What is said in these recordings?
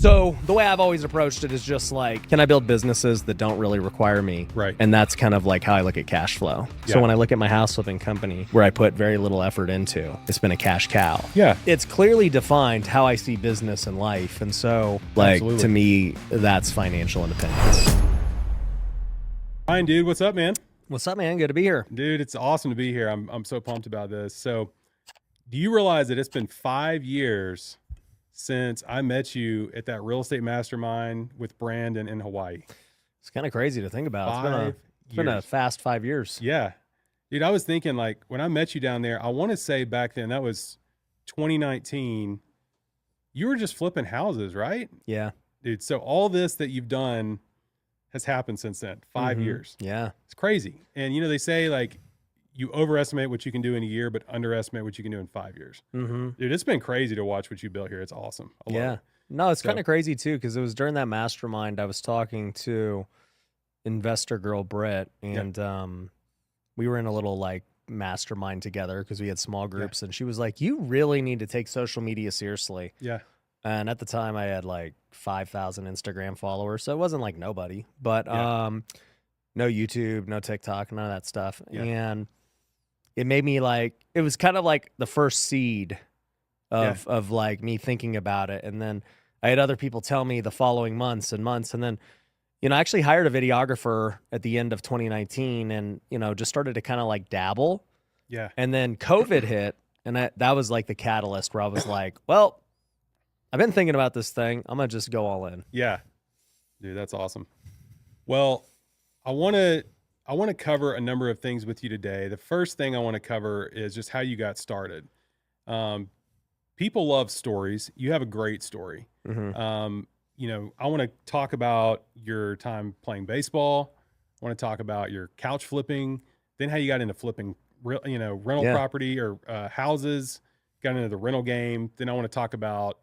So the way I've always approached it is just like, can I build businesses that don't really require me? Right. And that's kind of like how I look at cash flow. Yeah. So when I look at my house flipping company, where I put very little effort into, it's been a cash cow. Yeah. It's clearly defined how I see business and life. And so, like, Absolutely. to me, that's financial independence. Ryan, dude, what's up, man? What's up, man? Good to be here. Dude, it's awesome to be here. I'm so pumped about this. So, do you realize that it's been 5 years since I met you at that real estate mastermind with Brandon in Hawaii? It's kind of crazy to think about. It's been a fast 5 years. Yeah. Dude, I was thinking, like, when I met you down there, I want to say back then, that was 2019, you were just flipping houses, right? Yeah. Dude, so all this that you've done has happened since then. 5 years. Yeah. It's crazy. And, they say, like, you overestimate what you can do in a year, but underestimate what you can do in 5 years. Mm-hmm. Dude, it's been crazy to watch what you built here. It's awesome. I love it. No, it's kind of crazy too, because it was during that mastermind I was talking to investor girl Britt, and we were in a little like mastermind together because we had small groups, and she was like, "You really need to take social media seriously." Yeah. And at the time, I had like 5,000 Instagram followers, so it wasn't like nobody, but no YouTube, no TikTok, none of that stuff, and it made me like, it was kind of like the first seed of like me thinking about it. And then I had other people tell me the following months. And then, I actually hired a videographer at the end of 2019 and, just started to kind of like dabble. Yeah. And then COVID hit, and that was like the catalyst where I was like, well, I've been thinking about this thing. I'm going to just go all in. Yeah. Dude, that's awesome. Well, I want to cover a number of things with you today. The first thing I want to cover is just how you got started. People love stories. You have a great story. Mm-hmm. I want to talk about your time playing baseball. I want to talk about your couch flipping, then how you got into flipping, rental property or houses, got into the rental game. Then I want to talk about,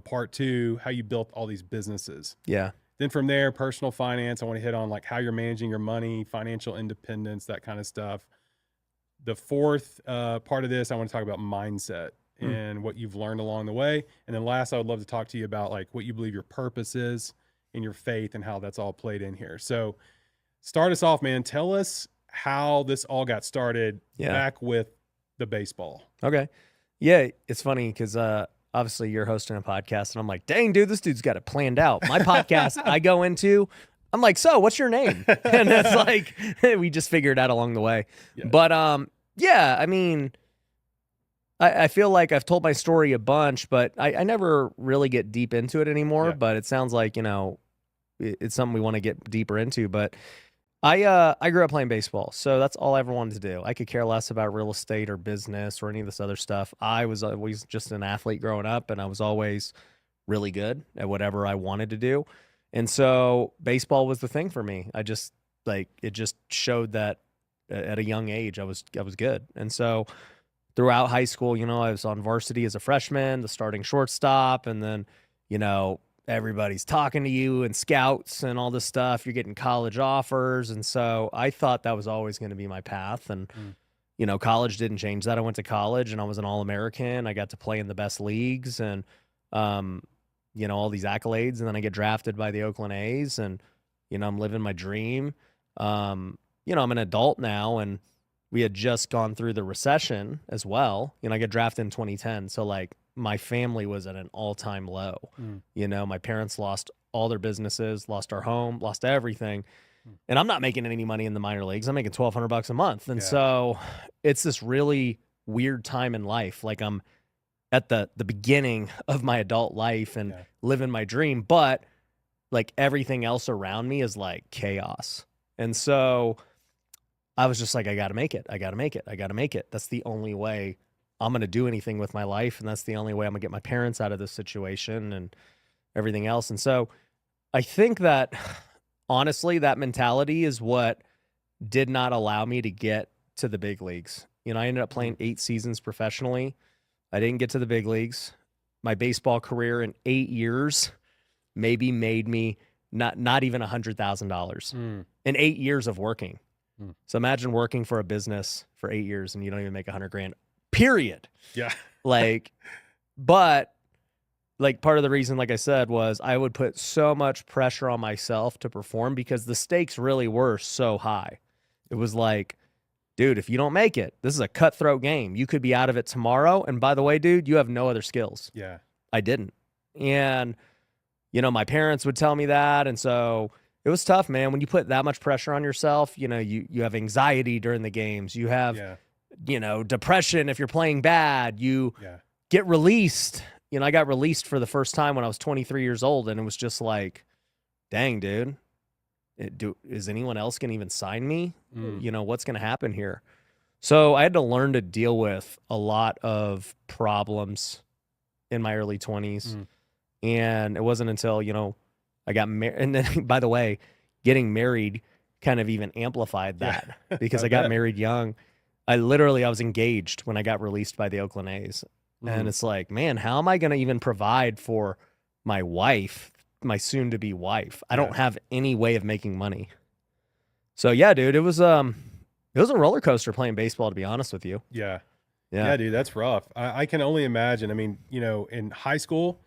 part 2, how you built all thof businesses. Yeah. Then from there, personal finance. I want to hit on like how you're managing your money, financial independence, that kind of stuff. The fourth part of this, I want to talk about mindset and what you've learned along the way. And then last, I would love to talk to you about like what you believe your purpose is and your faith and how that's all played in here. So start us off, man. Tell us how this all got started back with the baseball. Okay. Yeah, it's funny because obviously you're hosting a podcast and I'm like, dang, dude, this dude's got it planned out. My podcast I go into, I'm like, so what's your name? And it's like, we just figured it out along the way. Yeah. But I mean, I feel like I've told my story a bunch, but I never really get deep into it anymore. But it sounds like, it's something we want to get deeper into. But I grew up playing baseball, so that's all I ever wanted to do. I could care less about real estate or business or any of this other stuff. I was always just an athlete growing up, and I was always really good at whatever I wanted to do. And so baseball was the thing for me. I just it just showed that at a young age I was good. And so throughout high school, I was on varsity as a freshman, the starting shortstop, and then, everybody's talking to you and scouts and all this stuff. You're getting college offers. And so I thought that was always going to be my path. And, college didn't change that. I went to college and I was an All-American. I got to play in the best leagues and, all these accolades. And then I get drafted by the Oakland A's and, I'm living my dream. I'm an adult now and we had just gone through the recession as well. I get drafted in 2010. So like, my family was at an all-time low. My parents lost all their businesses, lost our home, lost everything. And I'm not making any money in the minor leagues. I'm making $1,200 a month. And so it's this really weird time in life. Like I'm at the beginning of my adult life and living my dream, but like everything else around me is like chaos. And so I was just like, I got to make it. I got to make it. I got to make it. That's the only way I'm going to do anything with my life. And that's the only way I'm going to get my parents out of this situation and everything else. And so I think that honestly, that mentality is what did not allow me to get to the big leagues. I ended up playing 8 seasons professionally. I didn't get to the big leagues. My baseball career in 8 years maybe made me not even $100,000 in 8 years of working. So imagine working for a business for 8 years and you don't even make $100,000. Period. Yeah. But like part of the reason, like I said, was I would put so much pressure on myself to perform because the stakes really were so high. It was like, dude, if you don't make it, this is a cutthroat game. You could be out of it tomorrow. And by the way, dude, you have no other skills. Yeah. I didn't. And, you know, my parents would tell me that. And so it was tough, man. When you put that much pressure on yourself, you know, you have anxiety during the games. You have, you know, depression if you're playing bad. You get released. You know, I got released for the first time when I was 23 years old. And it was just like, dang, dude, is anyone else going to even sign me? You know, what's going to happen here? So I had to learn to deal with a lot of problems in my early 20s. And it wasn't until, you know, I got married. And then, by the way, getting married kind of even amplified that because I got married young. I was engaged when I got released by the Oakland A's. And it's like, man, how am I going to even provide for my wife, my soon-to-be wife? I don't have any way of making money. So, yeah, dude, it was a roller coaster playing baseball, to be honest with you. Yeah, dude, that's rough. I can only imagine. I mean, you know, in high school,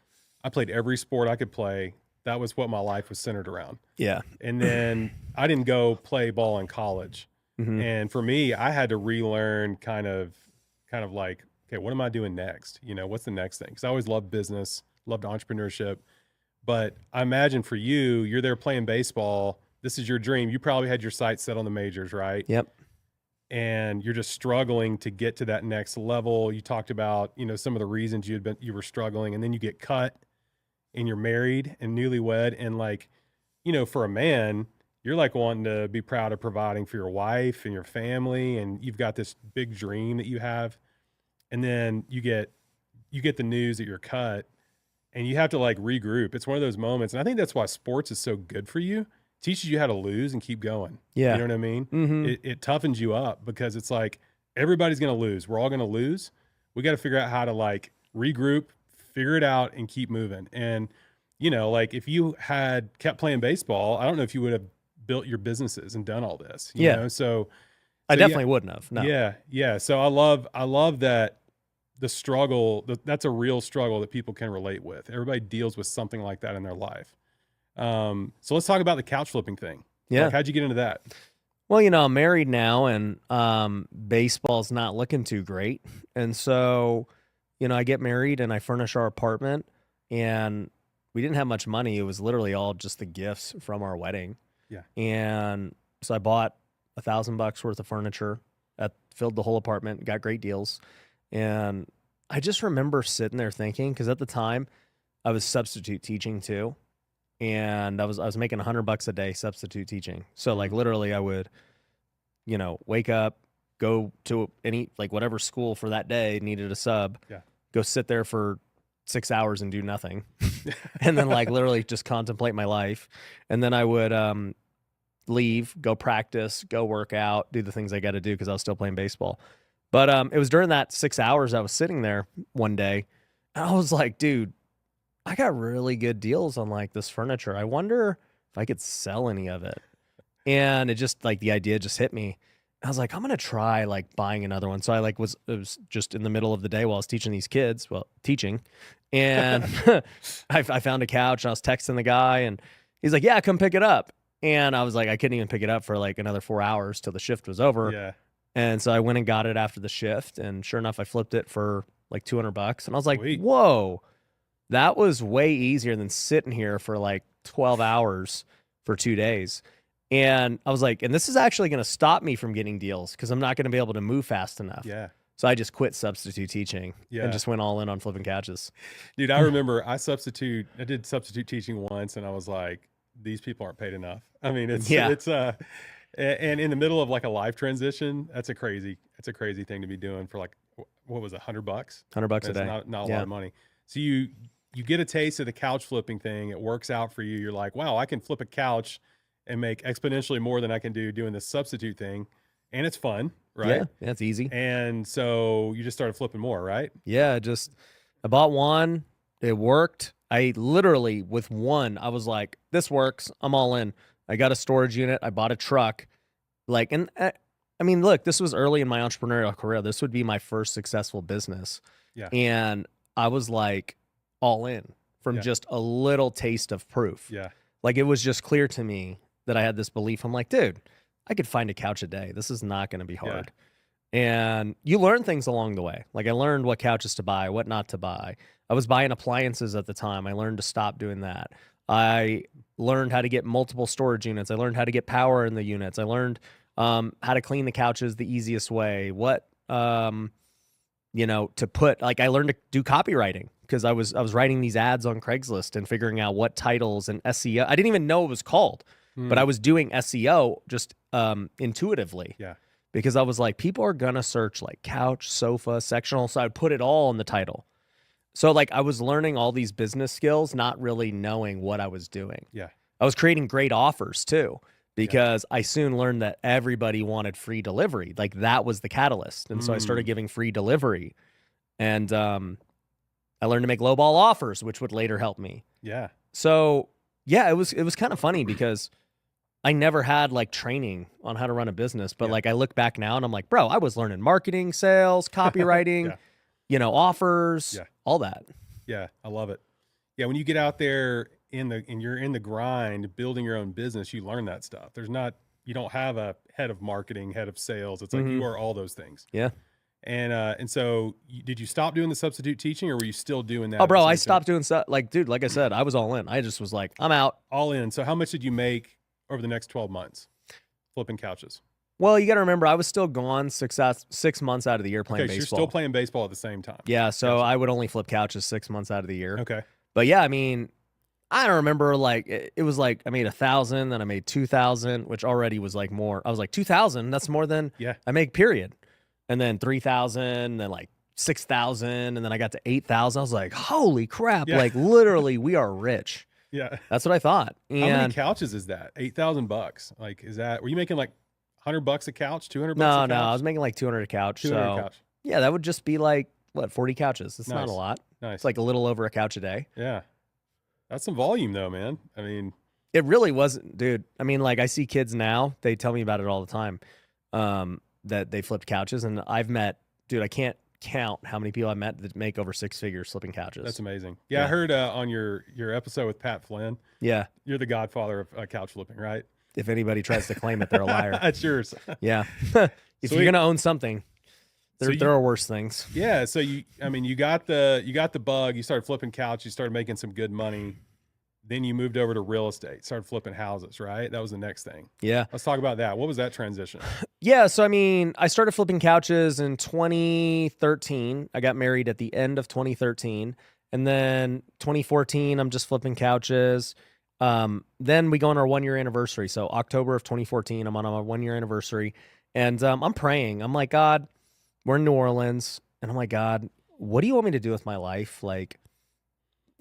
I played every sport I could play. That was what my life was centered around. Yeah. And then I didn't go play ball in college. And for me, I had to relearn kind of like, okay, what am I doing next? You know, what's the next thing? Because I always loved business, loved entrepreneurship. But I imagine for you, you're there playing baseball. This is your dream. You probably had your sights set on the majors, right? Yep. And you're just struggling to get to that next level. You talked about, you know, some of the reasons you were struggling, and then you get cut and you're married and newlywed. And like, you know, for a man, you're like wanting to be proud of providing for your wife and your family. And you've got this big dream that you have. And then you get the news that you're cut and you have to like regroup. It's one of those moments. And I think that's why sports is so good for you. It teaches you how to lose and keep going. Yeah. You know what I mean? It toughens you up because it's like, everybody's going to lose. We're all going to lose. We got to figure out how to like regroup, figure it out, and keep moving. And, you know, like if you had kept playing baseball, I don't know if you would have built your businesses and done all this, you know? So I definitely wouldn't have. No. Yeah. Yeah. So I love that the struggle, that's a real struggle that people can relate with. Everybody deals with something like that in their life. So let's talk about the couch flipping thing. Yeah. Like, how'd you get into that? Well, you know, I'm married now and baseball's not looking too great. And so, you know, I get married and I furnish our apartment and we didn't have much money. It was literally all just the gifts from our wedding. Yeah. And so I bought $1,000 worth of furniture, filled the whole apartment, got great deals. And I just remember sitting there thinking, because at the time I was substitute teaching too. And I was making $100 a day substitute teaching. So like literally I would, you know, wake up, go to whatever school for that day needed a sub, go sit there for 6 hours and do nothing. And then like literally just contemplate my life. And then I would leave, go practice, go work out, do the things I got to do because I was still playing baseball. But it was during that 6 hours I was sitting there one day and I was like, dude, I got really good deals on like this furniture. I wonder if I could sell any of it. And it just like the idea just hit me. I was like, I'm going to try like buying another one. So I like it was just in the middle of the day while I was teaching these kids, teaching. And I found a couch and I was texting the guy and he's like, yeah, come pick it up. And I was like, I couldn't even pick it up for like another 4 hours till the shift was over. Yeah. And so I went and got it after the shift. And sure enough, I flipped it for like $200. And I was like, whoa, that was way easier than sitting here for like 12 hours for 2 days. And I was like, and this is actually going to stop me from getting deals because I'm not going to be able to move fast enough. Yeah. So I just quit substitute teaching and just went all in on flipping couches. Dude, I remember I did substitute teaching once and I was like, these people aren't paid enough. I mean, and in the middle of like a life transition, that's a crazy thing to be doing for like, what was it, $100? $100 a day. Not a lot of money. So you get a taste of the couch flipping thing. It works out for you. You're like, wow, I can flip a couch and make exponentially more than I can do doing this substitute thing. And it's fun, right? Yeah, it's easy. And so you just started flipping more, right? Yeah, I bought one. It worked. I literally, with one, I was like, this works. I'm all in. I got a storage unit. I bought a truck. Like, and I mean, look, this was early in my entrepreneurial career. This would be my first successful business. Yeah. And I was like all in. from Yeah. just a little taste of proof. Yeah. Like it was just clear to me that I had this belief. I'm like, dude, I could find a couch a day. This is not going to be hard. And you learn things along the way. Like I learned what couches to buy, what not to buy. I was buying appliances at the time. I learned to stop doing that. I learned how to get multiple storage units. I learned how to get power in the units. I learned how to clean the couches the easiest way. What to put, like I learned to do copywriting because I was writing these ads on Craigslist and figuring out what titles and SEO. I didn't even know it was called, but I was doing SEO just intuitively. Yeah. Because I was like, people are gonna search like couch, sofa, sectional, so I'd put it all in the title. So like I was learning all these business skills, not really knowing what I was doing. Yeah. I was creating great offers too, because I soon learned that everybody wanted free delivery. Like that was the catalyst. And so I started giving free delivery. And I learned to make lowball offers, which would later help me. Yeah. So yeah, it was kind of funny because I never had like training on how to run a business, but like I look back now and I'm like, bro, I was learning marketing, sales, copywriting, offers, all that. Yeah, I love it. Yeah, when you get out there and you're in the grind, building your own business, you learn that stuff. You don't have a head of marketing, head of sales. It's like you are all those things. Yeah. And so did you stop doing the substitute teaching or were you still doing that? Oh, bro, I stopped doing stuff. Like, dude, like I said, I was all in. I just was like, I'm out. All in. So how much did you make over the next 12 months flipping couches? Well, you got to remember, I was still gone 6 months out of the year playing baseball. You're still playing baseball at the same time. Yeah, so I would only flip couches 6 months out of the year. Okay. But yeah, I mean, I don't remember, like, it was like I made 1,000, then I made 2,000, which already was like more. I was like, 2,000, that's more than I make, period. And then 3,000, then like 6,000, and then I got to 8,000. I was like, holy crap, like literally we are rich. Yeah. That's what I thought. And how many couches is that? $8,000. Like, were you making like $100 a couch, $200 a couch? No, I was making like 200 a couch. 200 a couch. Yeah, that would just be like, what, 40 couches. It's not a lot. Nice. It's like a little over a couch a day. Yeah. That's some volume though, man. I mean, it really wasn't, dude. I mean, like I see kids now, they tell me about it all the time, that they flipped couches. And I've met, dude, I can't count how many people I met that make over 6 figures flipping couches. That's amazing. Yeah. I heard on your episode with Pat Flynn. Yeah. You're the godfather of couch flipping, right? If anybody tries to claim it, they're a liar. That's yours. Yeah. If you're going to own something, there are worse things. Yeah. So you got the bug, you started flipping couch, you started making some good money. Then you moved over to real estate, started flipping houses, right? That was the next thing. Yeah. Let's talk about that. What was that transition? Yeah. So, I mean, I started flipping couches in 2013. I got married at the end of 2013. And then 2014, I'm just flipping couches. Then we go on our 1 year anniversary. So October of 2014, I'm on our 1 year anniversary. And I'm praying. I'm like, God, we're in New Orleans. And I'm like, God, what do you want me to do with my life? Like,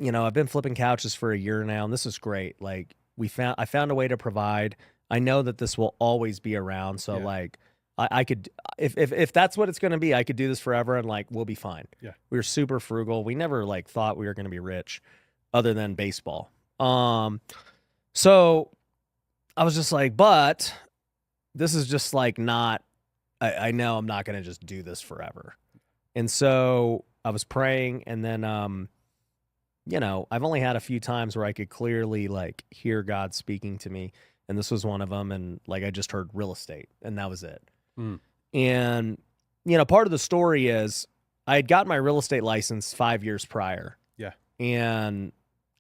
I've been flipping couches for a year now, and this is great. Like I found a way to provide. I know that this will always be around. So like I could, if that's what it's going to be, I could do this forever and like, we'll be fine. Yeah. We were super frugal. We never like thought we were going to be rich other than baseball. So I was just like, but this is just like not, I know I'm not going to just do this forever. And so I was praying, and then, I've only had a few times where I could clearly like hear God speaking to me, and this was one of them. And like, I just heard real estate, and that was it. And, part of the story is I had gotten my real estate license 5 years prior. Yeah. And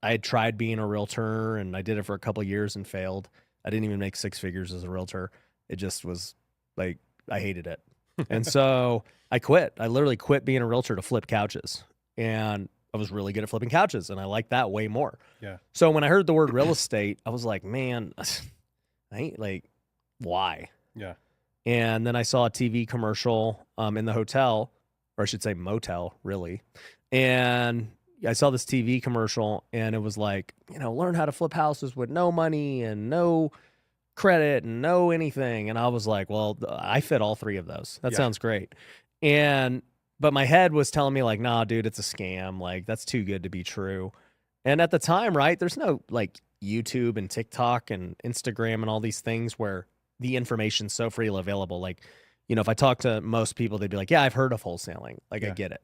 I had tried being a realtor, and I did it for a couple of years and failed. I didn't even make 6 figures as a realtor. It just was like, I hated it. And so I quit. I literally quit being a realtor to flip couches. And I was really good at flipping couches, and I liked that way more. Yeah. So when I heard the word real estate, I was like, man, I ain't like, why? Yeah. And then I saw a TV commercial in the hotel, or I should say motel, really. And I saw this TV commercial, and it was like, learn how to flip houses with no money and no credit and no anything. And I was like, well, I fit all 3 of those. That sounds great. But my head was telling me like, nah, dude, it's a scam. Like, that's too good to be true. And at the time, right, there's no like YouTube and TikTok and Instagram and all these things where the information's so freely available. Like, if I talk to most people, they'd be like, yeah, I've heard of wholesaling. Like, I get it.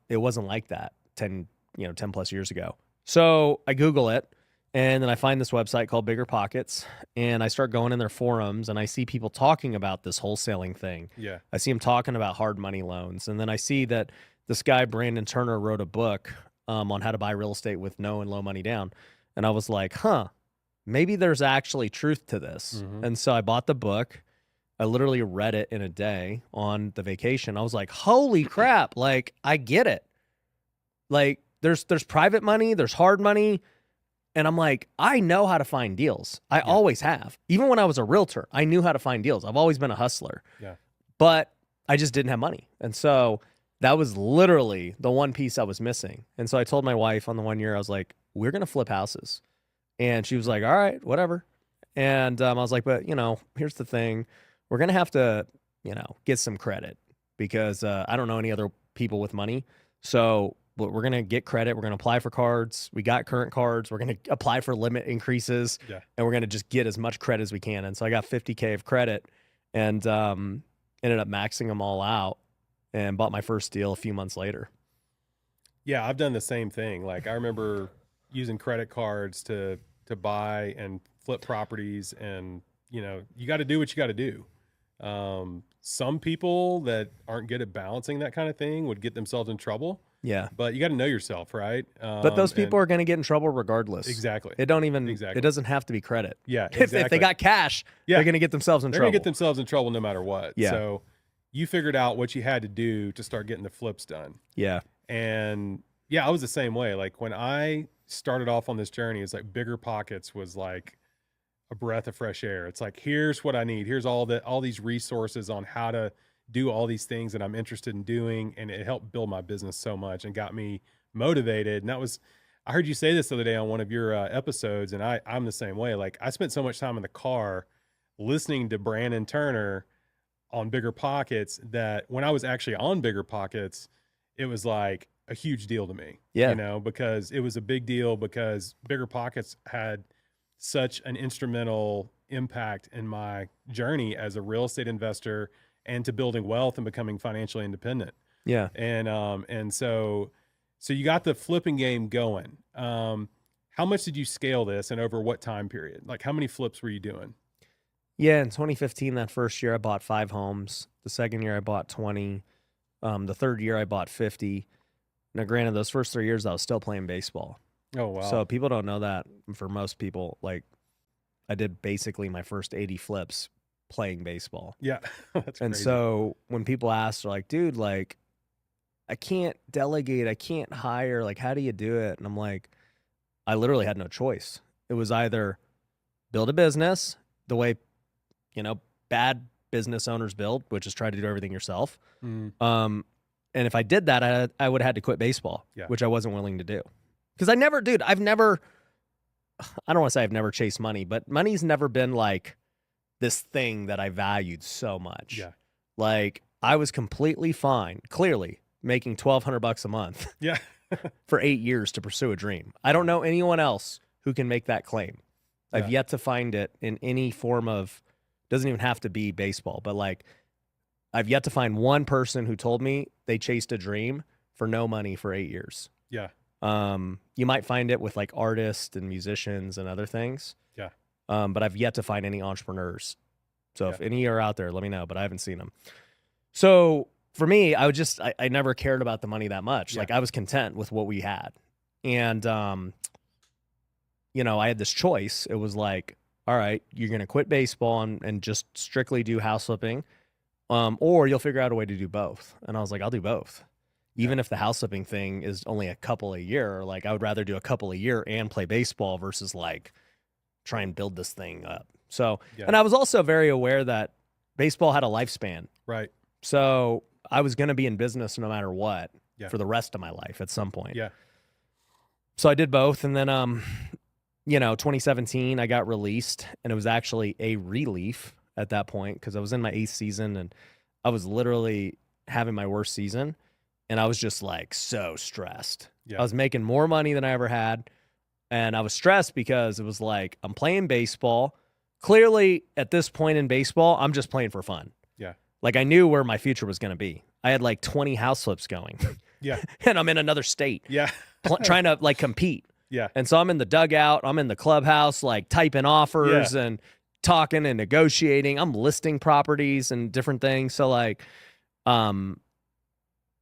It wasn't like that 10 10 plus years ago. So I Google it, and then I find this website called Bigger Pockets, and I start going in their forums, and I see people talking about this wholesaling thing. Yeah. I see them talking about hard money loans, and then I see that this guy, Brandon Turner, wrote a book on how to buy real estate with no and low money down. And I was like, maybe there's actually truth to this. Mm-hmm. And so I bought the book. I literally read it in a day on the vacation. I was like, holy crap, like, I get it. Like, there's private money, there's hard money. And I'm like, I know how to find deals. I always have. Even when I was a realtor, I knew how to find deals. I've always been a hustler. Yeah. But I just didn't have money. And so that was literally the one piece I was missing. And so I told my wife on the 1 year, I was like, we're going to flip houses. And she was like, all right, whatever. And I was like, but, here's the thing. We're going to have to, get some credit because I don't know any other people with money. So we're going to get credit. We're going to apply for cards. We got current cards. We're going to apply for limit increases. Yeah. And we're going to just get as much credit as we can. And so I got $50K of credit and ended up maxing them all out and bought my first deal a few months later. Yeah, I've done the same thing. Like, I remember using credit cards to buy and flip properties, and you got to do what you got to do. Some people that aren't good at balancing that kind of thing would get themselves in trouble. Yeah. But you got to know yourself, right? But those people are going to get in trouble regardless. Exactly. It doesn't have to be credit. Yeah, exactly. If they got cash, they're going to get themselves in trouble. They're going to get themselves in trouble no matter what. Yeah. So you figured out what you had to do to start getting the flips done. Yeah. And yeah, I was the same way. Like, when I started off on this journey, it's like Bigger Pockets was like a breath of fresh air. It's like, here's what I need. Here's all these resources on how to do all these things that I'm interested in doing. And it helped build my business so much and got me motivated. And I heard you say this the other day on one of your episodes, and I'm the same way. Like, I spent so much time in the car listening to Brandon Turner on Bigger Pockets that when I was actually on Bigger Pockets, it was like a huge deal to me. Yeah. Because it was a big deal because Bigger Pockets had such an instrumental impact in my journey as a real estate investor and to building wealth and becoming financially independent. Yeah. And so you got the flipping game going. How much did you scale this and over what time period? Like, how many flips were you doing? Yeah. In 2015, that first year I bought 5 homes. The second year I bought 20. The third year I bought 50. Now, granted, those first 3 years I was still playing baseball. Oh, wow. So people don't know that. For most people, like, I did basically my first 80 flips playing baseball. Yeah. That's and crazy. So when people ask, they're like, dude, like, I can't delegate. I can't hire. Like, how do you do it? And I'm like, I literally had no choice. It was either build a business the way, bad business owners build, which is try to do everything yourself. Mm. And if I did that, I would have had to quit baseball, which I wasn't willing to do. Because I don't want to say I've never chased money, but money's never been like this thing that I valued so much. Yeah. Like, I was completely fine, clearly making $1,200 a month for 8 years to pursue a dream. I don't know anyone else who can make that claim. I've yet to find it in any form of, doesn't even have to be baseball, but like, I've yet to find one person who told me they chased a dream for no money for 8 years. Yeah. You might find it with like artists and musicians and other things. Yeah. But I've yet to find any entrepreneurs. So if any are out there, let me know, but I haven't seen them. So for me, I never cared about the money that much. Like, I was content with what we had. And, I had this choice. It was like, all right, you're going to quit baseball and just strictly do house flipping. Or you'll figure out a way to do both. And I was like, I'll do both. Even if the house flipping thing is only a couple a year, like, I would rather do a couple a year and play baseball versus like try and build this thing up. So, and I was also very aware that baseball had a lifespan. Right. So I was going to be in business no matter what for the rest of my life at some point. Yeah. So I did both. And then, 2017, I got released, and it was actually a relief at that point because I was in my 8th season and I was literally having my worst season. And I was just like so stressed. Yeah. I was making more money than I ever had. And I was stressed because it was like, I'm playing baseball. Clearly, at this point in baseball, I'm just playing for fun. Yeah. Like, I knew where my future was going to be. I had like 20 house flips going. Yeah. And I'm in another state. Yeah. trying to like compete. Yeah. And so I'm in the dugout, I'm in the clubhouse, like typing offers and talking and negotiating. I'm listing properties and different things. So like,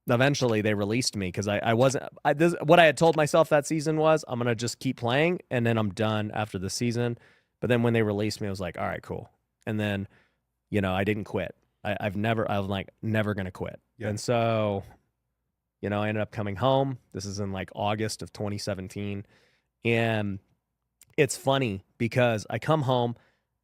eventually they released me because I wasn't, what I had told myself that season was I'm going to just keep playing and then I'm done after the season. But then when they released me, I was like, all right, cool. And then, I didn't quit. I was like, never going to quit. Yeah. And so, I ended up coming home. This is in like August of 2017. And it's funny because I come home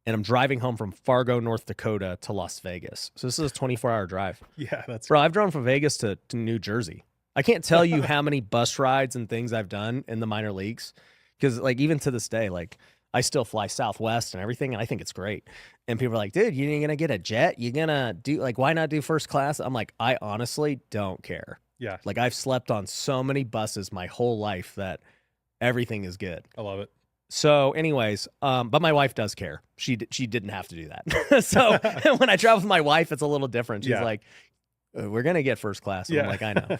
and I'm driving home from Fargo, North Dakota to Las Vegas. So this is a 24-hour drive. Yeah, that's Bro, I've driven from Vegas to New Jersey. I can't tell you how many bus rides and things I've done in the minor leagues. Because like even to this day, like I still fly Southwest and everything, and I think it's great. And people are like, dude, you ain't gonna get a jet? You gonna do like why not do first class? I'm like, I honestly don't care. Yeah. Like I've slept on so many buses my whole life that everything is good. I love it. So anyways, but my wife does care. She didn't have to do that. So when I travel with my wife, it's a little different. She's like, we're going to get first class. And I'm like, I know.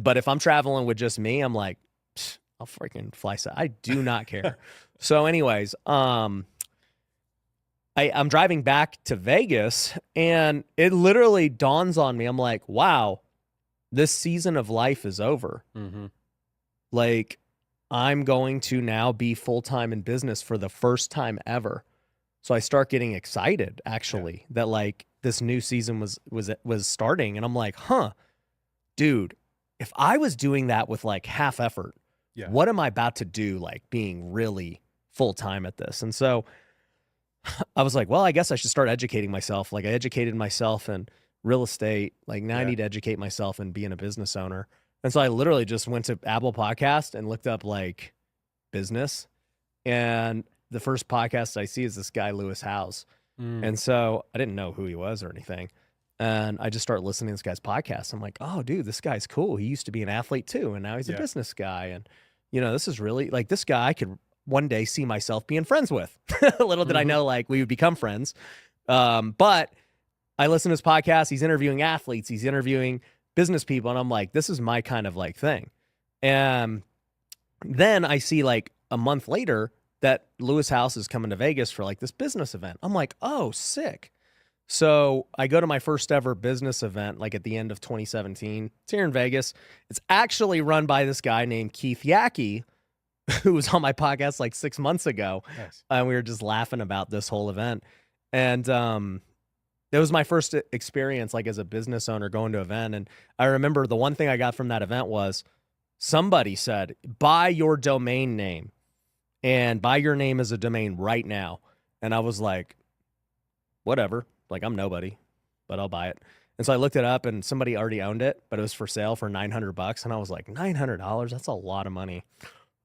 But if I'm traveling with just me, I'm like, I'll freaking fly. I do not care. So anyways, I'm driving back to Vegas and it literally dawns on me. I'm like, wow, this season of life is over. Mm-hmm. Like, I'm going to now be full-time in business for the first time ever. So I start getting excited actually that like this new season was starting. And I'm like, dude, if I was doing that with like half effort, what am I about to do? Like being really full-time at this. And so I was like, well, I guess I should start educating myself. Like I educated myself in real estate. Like now I need to educate myself in being a business owner. And so I literally just went to Apple Podcast and looked up like business. And the first podcast I see is this guy, Lewis Howes. And so I didn't know who he was or anything. And I just started listening to this guy's podcast. I'm like, oh, dude, this guy's cool. He used to be an athlete too. And now he's a business guy. And, this is really like this guy I could one day see myself being friends with. Little did I know, like we would become friends. But I listened to his podcast. He's interviewing athletes. He's interviewing business people. And I'm like, this is my kind of like thing. And then I see like a month later that Lewis Howes is coming to Vegas for like this business event. I'm like, oh, sick. So I go to my first ever business event, like at the end of 2017. It's here in Vegas. It's actually run by this guy named Keith Yackey, who was on my podcast like 6 months ago. Nice. And we were just laughing about this whole event. And, it was my first experience like as a business owner going to an event. And I remember the one thing I got from that event was somebody said, buy your domain name and buy your name as a domain right now. And I was like, whatever, like I'm nobody, but I'll buy it. And so I looked it up and somebody already owned it, but it was for sale for $900. And I was like, $900? That's a lot of money.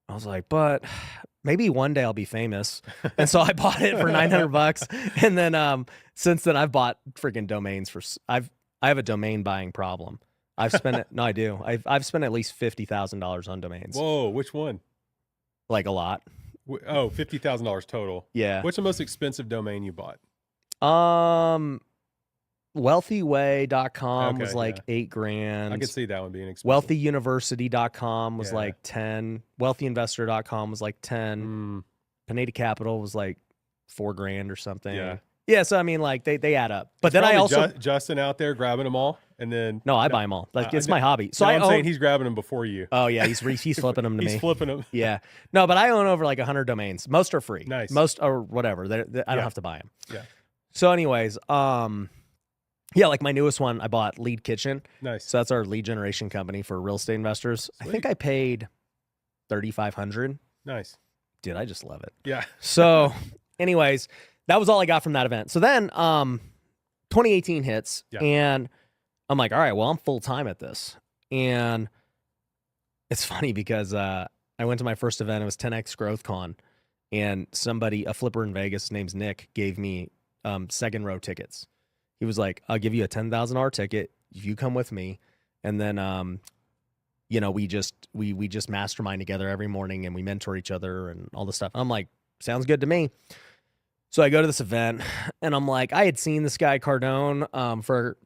I was like, but maybe one day I'll be famous. And so I bought it for $900. And then since then I've bought freaking domains I have a domain buying problem. I've spent it. No, I do. I've spent at least $50,000 on domains. Whoa, which one? Like a lot. Oh, $50,000 total. Yeah. What's the most expensive domain you bought? Wealthyway.com was like $8,000. I could see that one being expensive. Wealthyuniversity.com was like 10. Wealthyinvestor.com was like 10. Pineda Capital was like $4,000 or something. Yeah. So I mean, like they add up. But it's then I also Justin out there grabbing them all, and then I buy them all. Like it's my hobby. So I'm saying he's grabbing them before you. Oh yeah, he's flipping them to me. He's flipping them. Yeah. No, but I own over like 100 domains. Most are free. Nice. Most or whatever. I don't have to buy them. Yeah. So anyways, yeah, like my newest one, I bought Lead Kitchen. Nice. So that's our lead generation company for real estate investors. Sweet. I think I paid $3,500. Nice. Dude, I just love it. Yeah. So anyways, that was all I got from that event. So then 2018 hits and I'm like, all right, well, I'm full time at this. And it's funny because I went to my first event. It was 10X Growth Con. And a flipper in Vegas, his name's Nick, gave me second row tickets. He was like, I'll give you a $10,000 ticket if you come with me. And then, we just mastermind together every morning and we mentor each other and all this stuff. I'm like, sounds good to me. So I go to this event and I'm like, I had seen this guy Cardone for,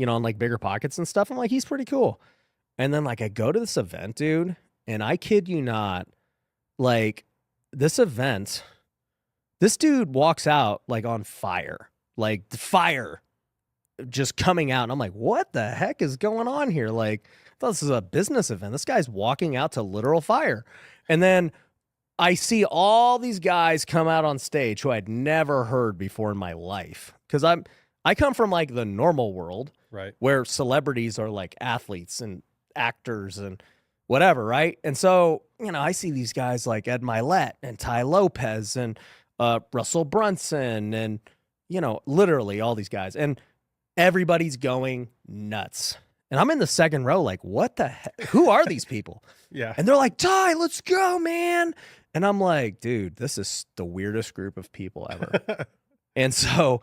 on like Bigger Pockets and stuff. I'm like, he's pretty cool. And then like I go to this event, dude, And I kid you not, like this event, this dude walks out like on fire, like the fire just coming out. And I'm like, what the heck is going on here? Like, I thought this is a business event. This guy's walking out to literal fire. And then I see all these guys come out on stage who I'd never heard before in my life. Cause I come from like the normal world, right, where celebrities are like athletes and actors and whatever. Right. And so, I see these guys like Ed Milet and Ty Lopez and Russell Brunson and, literally all these guys. And everybody's going nuts. And I'm in the second row, like, what the heck? Who are these people? yeah, And they're like, Ty, let's go, man. And I'm like, dude, this is the weirdest group of people ever. And so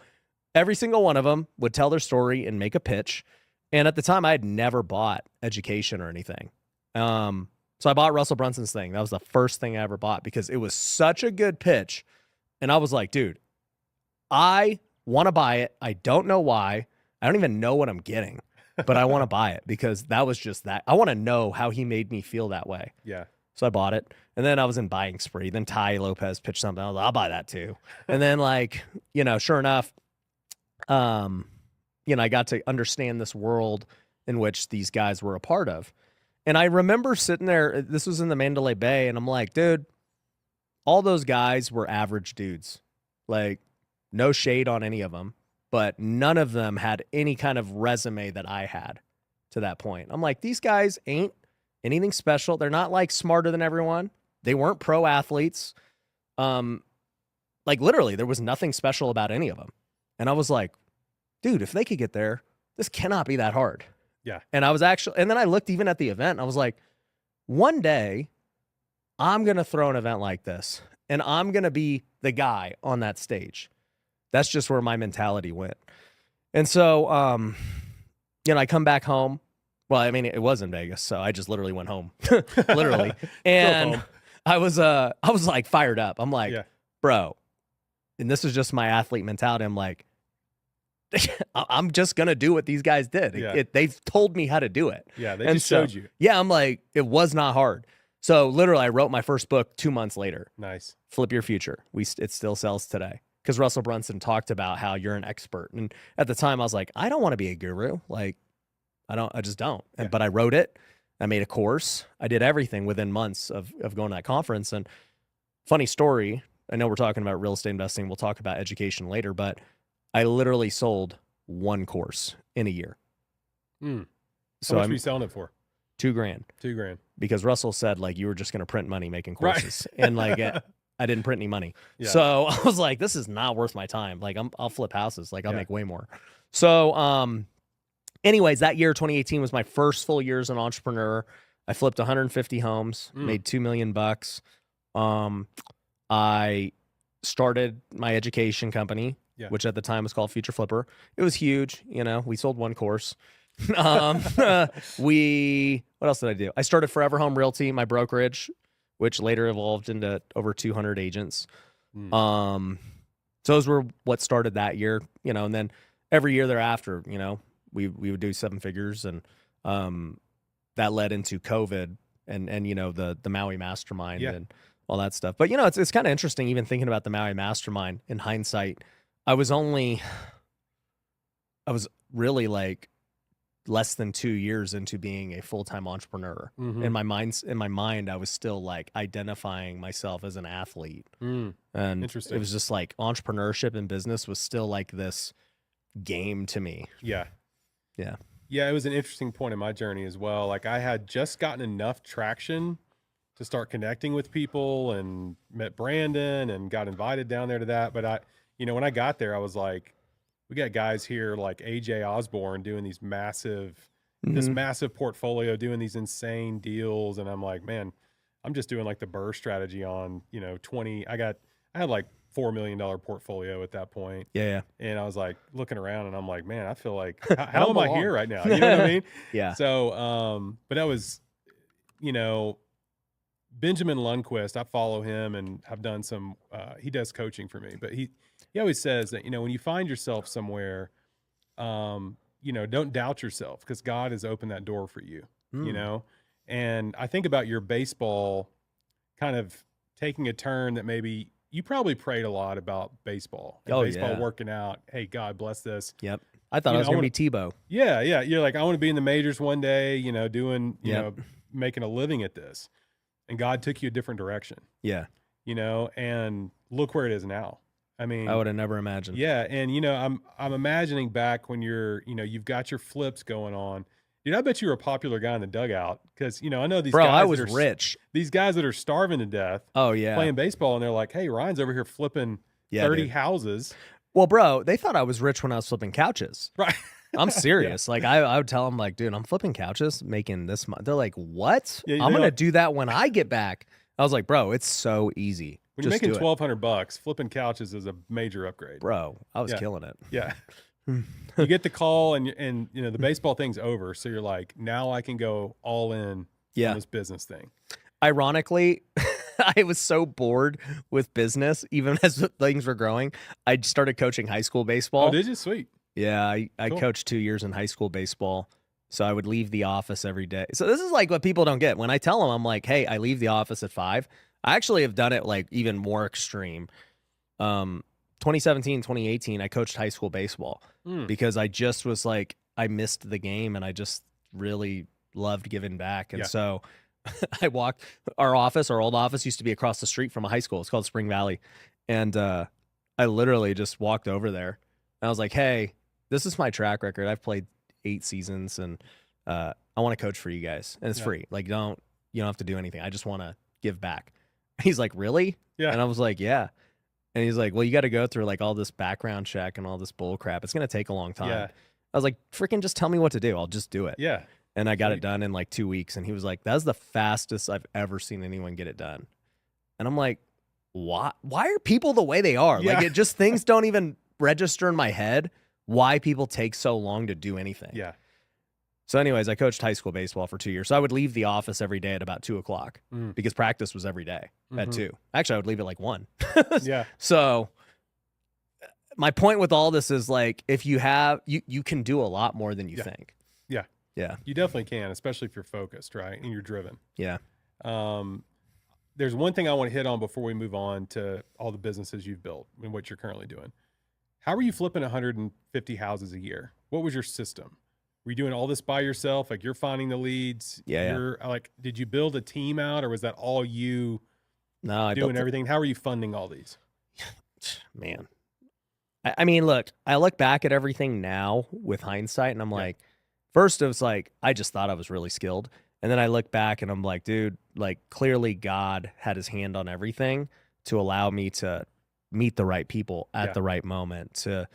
every single one of them would tell their story and make a pitch. And at the time, I had never bought education or anything. So I bought Russell Brunson's thing. That was the first thing I ever bought because it was such a good pitch. And I was like, dude, I want to buy it. I don't know why. I don't even know what I'm getting, but I want to buy it because that was just that. I want to know how he made me feel that way. yeah. So I bought it. And then I was in buying spree. Then Ty Lopez pitched something. I was like, I'll buy that too. And then sure enough, I got to understand this world in which these guys were a part of. And I remember sitting there, this was in the Mandalay Bay, and I'm like, dude, all those guys were average dudes. Like, no shade on any of them, but none of them had any kind of resume that I had to that point. I'm like, these guys ain't anything special. They're not like smarter than everyone. They weren't pro athletes. Like literally, there was nothing special about any of them. And I was like, dude, if they could get there, this cannot be that hard. Yeah. And and then I looked even at the event and I was like, one day I'm going to throw an event like this and I'm going to be the guy on that stage. That's just where my mentality went. And so, I come back home. Well, I mean, it was in Vegas, so I just literally went home, literally. And I was like fired up. I'm like, bro, and this is just my athlete mentality. I'm like, I'm just going to do what these guys did. Yeah. They've told me how to do it. Yeah, they just showed you. Yeah, I'm like, it was not hard. So literally, I wrote my first book 2 months later. Nice. Flip Your Future. It still sells today. Because Russell Brunson talked about how you're an expert. And at the time, I was like, I don't want to be a guru. Like, I just don't. Yeah. But I wrote it. I made a course. I did everything within months of going to that conference. And funny story, I know we're talking about real estate investing. We'll talk about education later, but I literally sold one course in a year. So how much were you selling it for? $2,000. $2,000. Because Russell said, like, you were just going to print money making courses. Right. And like, I didn't print any money. Yeah. So I was like, this is not worth my time. Like, I'll flip houses. Like, I'll make way more. So, anyways, that year, 2018, was my first full year as an entrepreneur. I flipped 150 homes, made $2 million. I started my education company, which at the time was called Future Flipper. It was huge. We sold one course. What else did I do? I started Forever Home Realty, my brokerage, which later evolved into over 200 agents. So those were what started that year, and then every year thereafter, we would do 7 figures, and that led into COVID and the Maui Mastermind and all that stuff. But it's kind of interesting even thinking about the Maui Mastermind in hindsight. I was really like less than 2 years into being a full-time entrepreneur. In my mind, I was still like identifying myself as an athlete. And interesting. It was just like entrepreneurship and business was still like this game to me. Yeah. Yeah, it was an interesting point in my journey as well. Like, I had just gotten enough traction to start connecting with people and met Brandon and got invited down there to that. But when I got there, I was like, we got guys here like AJ Osborne doing these this massive portfolio, doing these insane deals. And I'm like, man, I'm just doing like the Burr strategy on, 20. I had like $4 million portfolio at that point. Yeah. And I was like looking around and I'm like, man, I feel like, how am I here right now? You know what I mean? Yeah. So, but that was, Benjamin Lundquist, I follow him and have done some, he does coaching for me, but he always says that, when you find yourself somewhere, don't doubt yourself because God has opened that door for you, And I think about your baseball kind of taking a turn that maybe you probably prayed a lot about baseball and baseball working out. Hey, God bless this. Yep. I thought I was going to be Tebow. Yeah. Yeah. You're like, I want to be in the majors one day, you know, doing, you know, making a living at this. And God took you a different direction. Yeah. You know, and look where it is now. I mean, I would have never imagined. Yeah. And, you know, I'm imagining back when you're, you know, you've got your flips going on. Dude, I bet you were a popular guy in the dugout because, you know, I know these guys. I was rich. These guys that are starving to death. Oh, yeah. Playing baseball, and they're like, hey, Ryan's over here flipping 30 houses. Well, bro, they thought I was rich when I was flipping couches. Right. I'm serious. Like, I would tell them, like, dude, I'm flipping couches, making this much. They're like, what? Yeah, I'm going to do that when I get back. I was like, bro, it's so easy. When you're making $1,200, flipping couches is a major upgrade. Bro, I was killing it. Yeah. You get the call and you know the baseball thing's over, so you're like, now I can go all in on this business thing. Ironically, I was so bored with business, even as things were growing. I started coaching high school baseball. Oh, did you? Sweet. Yeah, I coached 2 years in high school baseball, so I would leave the office every day. So this is like what people don't get. When I tell them, I'm like, hey, I leave the office at 5. I actually have done it like even more extreme. 2017, 2018, I coached high school baseball because I just was like, I missed the game and I just really loved giving back. And so I walked our old office used to be across the street from a high school. It's called Spring Valley. And I literally just walked over there and I was like, hey, this is my track record. I've played 8 seasons and I want to coach for you guys. And it's free. Like, you don't have to do anything. I just want to give back. He's like, really? Yeah. And I was like, yeah. And he's like, well, you got to go through like all this background check and all this bull crap. It's going to take a long time. Yeah. I was like, freaking just tell me what to do. I'll just do it. Yeah. And I got it done in like 2 weeks. And he was like, that's the fastest I've ever seen anyone get it done. And I'm like, why are people the way they are? Yeah. Like it just, things don't even register in my head why people take so long to do anything. Yeah. So anyways, I coached high school baseball for 2 years. So I would leave the office every day at about 2:00 because practice was every day at 2. Actually, I would leave at like 1. Yeah. So my point with all this is like, if you have, you can do a lot more than you think. Yeah. Yeah. You definitely can, especially if you're focused, right? And you're driven. Yeah. There's one thing I want to hit on before we move on to all the businesses you've built and what you're currently doing. How are you flipping 150 houses a year? What was your system? Were you doing all this by yourself? Like you're finding the leads? You're like, did you build a team out or was that all you doing everything? How are you funding all these? Man. I mean, look, I look back at everything now with hindsight and I'm like, first it was like, I just thought I was really skilled. And then I look back and I'm like, dude, like clearly God had his hand on everything to allow me to meet the right people at the right moment, to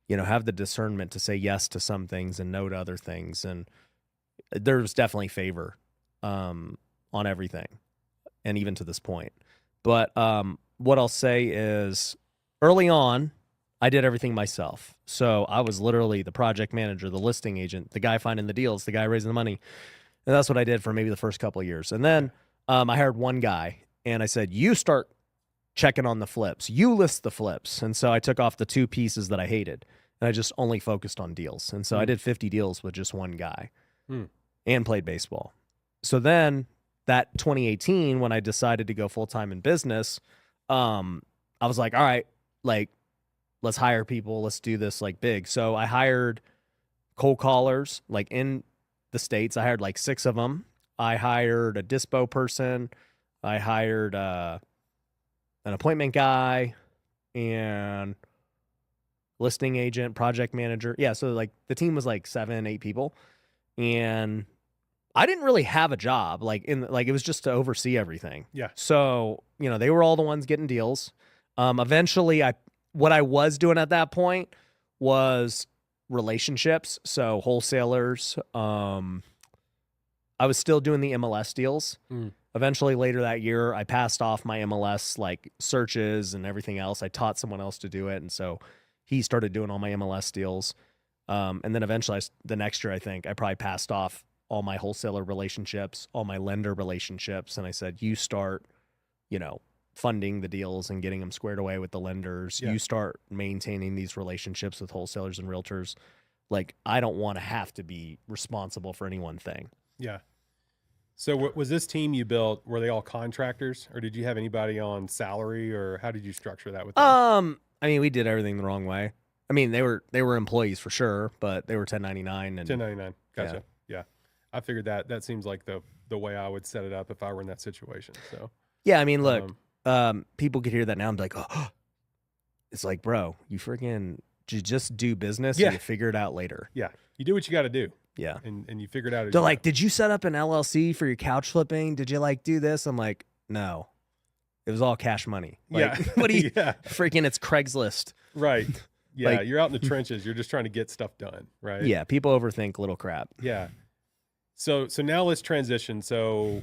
have the discernment to say yes to some things and no to other things. And there's definitely favor on everything, and even to this point. But what I'll say is early on, I did everything myself. So I was literally the project manager, the listing agent, the guy finding the deals, the guy raising the money. And that's what I did for maybe the first couple of years. And then I hired one guy, and I said, you start checking on the flips. You list the flips. And so I took off the 2 pieces that I hated. And I just only focused on deals. And so I did 50 deals with just one guy and played baseball. So then that 2018, when I decided to go full-time in business, I was like, all right, like, let's hire people. Let's do this like big. So I hired cold callers like in the States. I hired like 6 of them. I hired a dispo person. I hired an appointment guy and listing agent, project manager. Yeah, so like the team was like 7, 8 people. And I didn't really have a job. It was just to oversee everything. Yeah. So, they were all the ones getting deals. Eventually what I was doing at that point was relationships. So wholesalers. I was still doing the MLS deals. Eventually later that year, I passed off my MLS like searches and everything else. I taught someone else to do it. And so he started doing all my MLS deals. And then eventually the next year, I think I probably passed off all my wholesaler relationships, all my lender relationships. And I said, you start, funding the deals and getting them squared away with the lenders. You start maintaining these relationships with wholesalers and realtors. Like, I don't want to have to be responsible for any one thing. Yeah. So was this team you built, were they all contractors, or did you have anybody on salary, or how did you structure that with them? I mean, we did everything the wrong way. I mean, they were employees for sure, but they were 1099 and 1099. Gotcha. Yeah. I figured that seems like the way I would set it up if I were in that situation. So yeah, I mean, look, people could hear that now and be like, oh, it's like, bro, you just do business and you figure it out later. Yeah. You do what you got to do. Yeah. And you figure it out. They're like, did you set up an LLC for your couch flipping? Did you like do this? I'm like, no, it was all cash money. Like, what do you freaking, it's Craigslist. Right. Yeah. Like, you're out in the trenches. You're just trying to get stuff done. Right. Yeah. People overthink little crap. Yeah. So now let's transition. So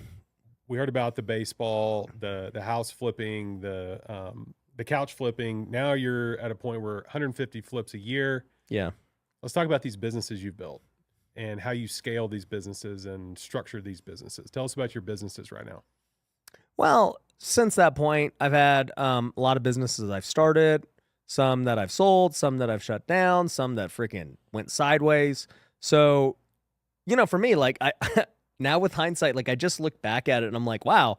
we heard about the baseball, the house flipping, the couch flipping. Now you're at a point where 150 flips a year. Yeah. Let's talk about these businesses you've built and how you scale these businesses and structure these businesses. Tell us about your businesses right now. Well, since that point, I've had a lot of businesses I've started, some that I've sold, some that I've shut down, some that freaking went sideways. So, for me, like I now with hindsight, like I just look back at it and I'm like, wow,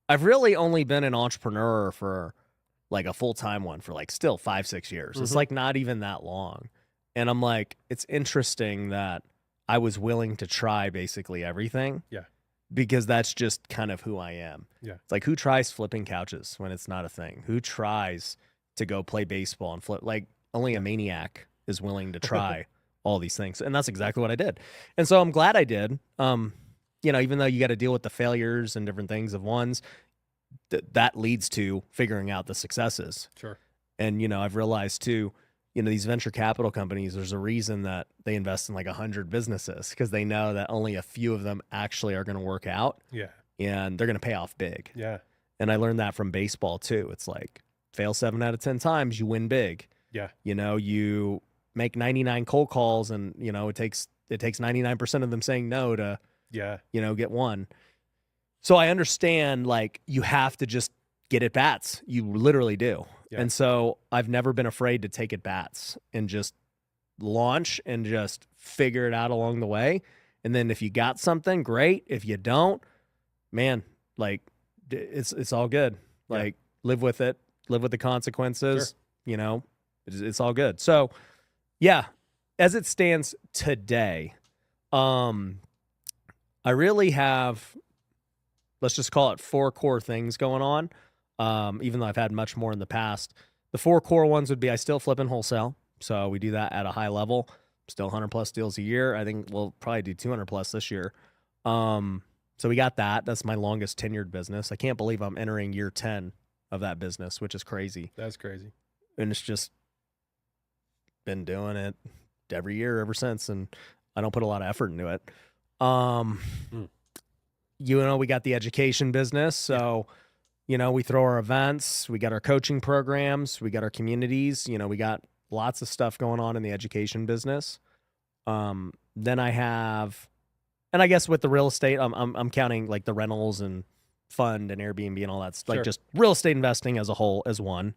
I've really only been an entrepreneur for like a full-time one for like still 5-6 years. It's like not even that long. And I'm like, it's interesting that I was willing to try basically everything. Yeah. Because that's just kind of who I am. Yeah. It's like, who tries flipping couches when it's not a thing? Who tries to go play baseball and flip? Like, only a maniac is willing to try all these things. And that's exactly what I did. And so I'm glad I did. Even though you got to deal with the failures and different things of ones, that leads to figuring out the successes. Sure. And, I've realized too, these venture capital companies, there's a reason that they invest in like 100 businesses because they know that only a few of them actually are going to work out. Yeah. And they're going to pay off big. Yeah. And I learned that from baseball too. It's like fail 7 out of 10 times, you win big. Yeah. You make 99 cold calls and, it takes 99% of them saying no to, get one. So I understand like you have to just get at bats. You literally do. Yeah. And so I've never been afraid to take at bats and just launch and just figure it out along the way. And then if you got something, great. If you don't, man, like it's all good. Like live with it, live with the consequences, it's all good. So yeah, as it stands today, I really have, let's just call it 4 core things going on. Even though I've had much more in the past. The 4 core ones would be I still flip in wholesale. So we do that at a high level. Still 100 plus deals a year. I think we'll probably do 200 plus this year. So we got that. That's my longest tenured business. I can't believe I'm entering year 10 of that business, which is crazy. That's crazy. And it's just been doing it every year ever since. And I don't put a lot of effort into it. We got the education business. So, we throw our events, we got our coaching programs, we got our communities, we got lots of stuff going on in the education business. Then I have, and I guess with the real estate, I'm counting like the rentals and fund and Airbnb and all that, like just real estate investing as a whole as one.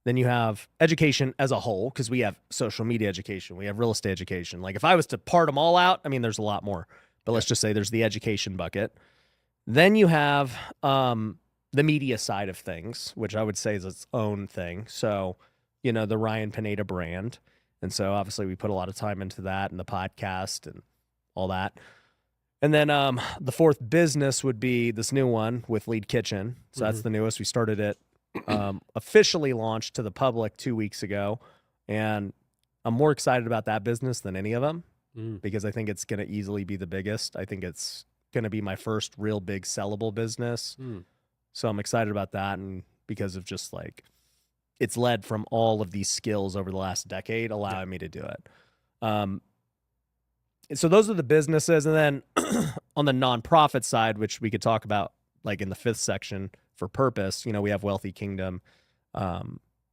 Then you have education as a whole, because we have social media education, we have real estate education. Like if I was to part them all out, I mean, there's a lot more, but let's just say there's the education bucket. Then you have, the media side of things, which I would say is its own thing. So, the Ryan Pineda brand. And so obviously we put a lot of time into that and the podcast and all that. And then the 4th business would be this new one with Lead Kitchen. So that's the newest. We started it, officially launched to the public 2 weeks ago. And I'm more excited about that business than any of them because I think it's going to easily be the biggest. I think it's going to be my first real big sellable business. So I'm excited about that, and because of just like it's led from all of these skills over the last decade, allowing me to do it. So those are the businesses, and then on the nonprofit side, which we could talk about like in the 5th section for purpose, we have Wealthy Kingdom,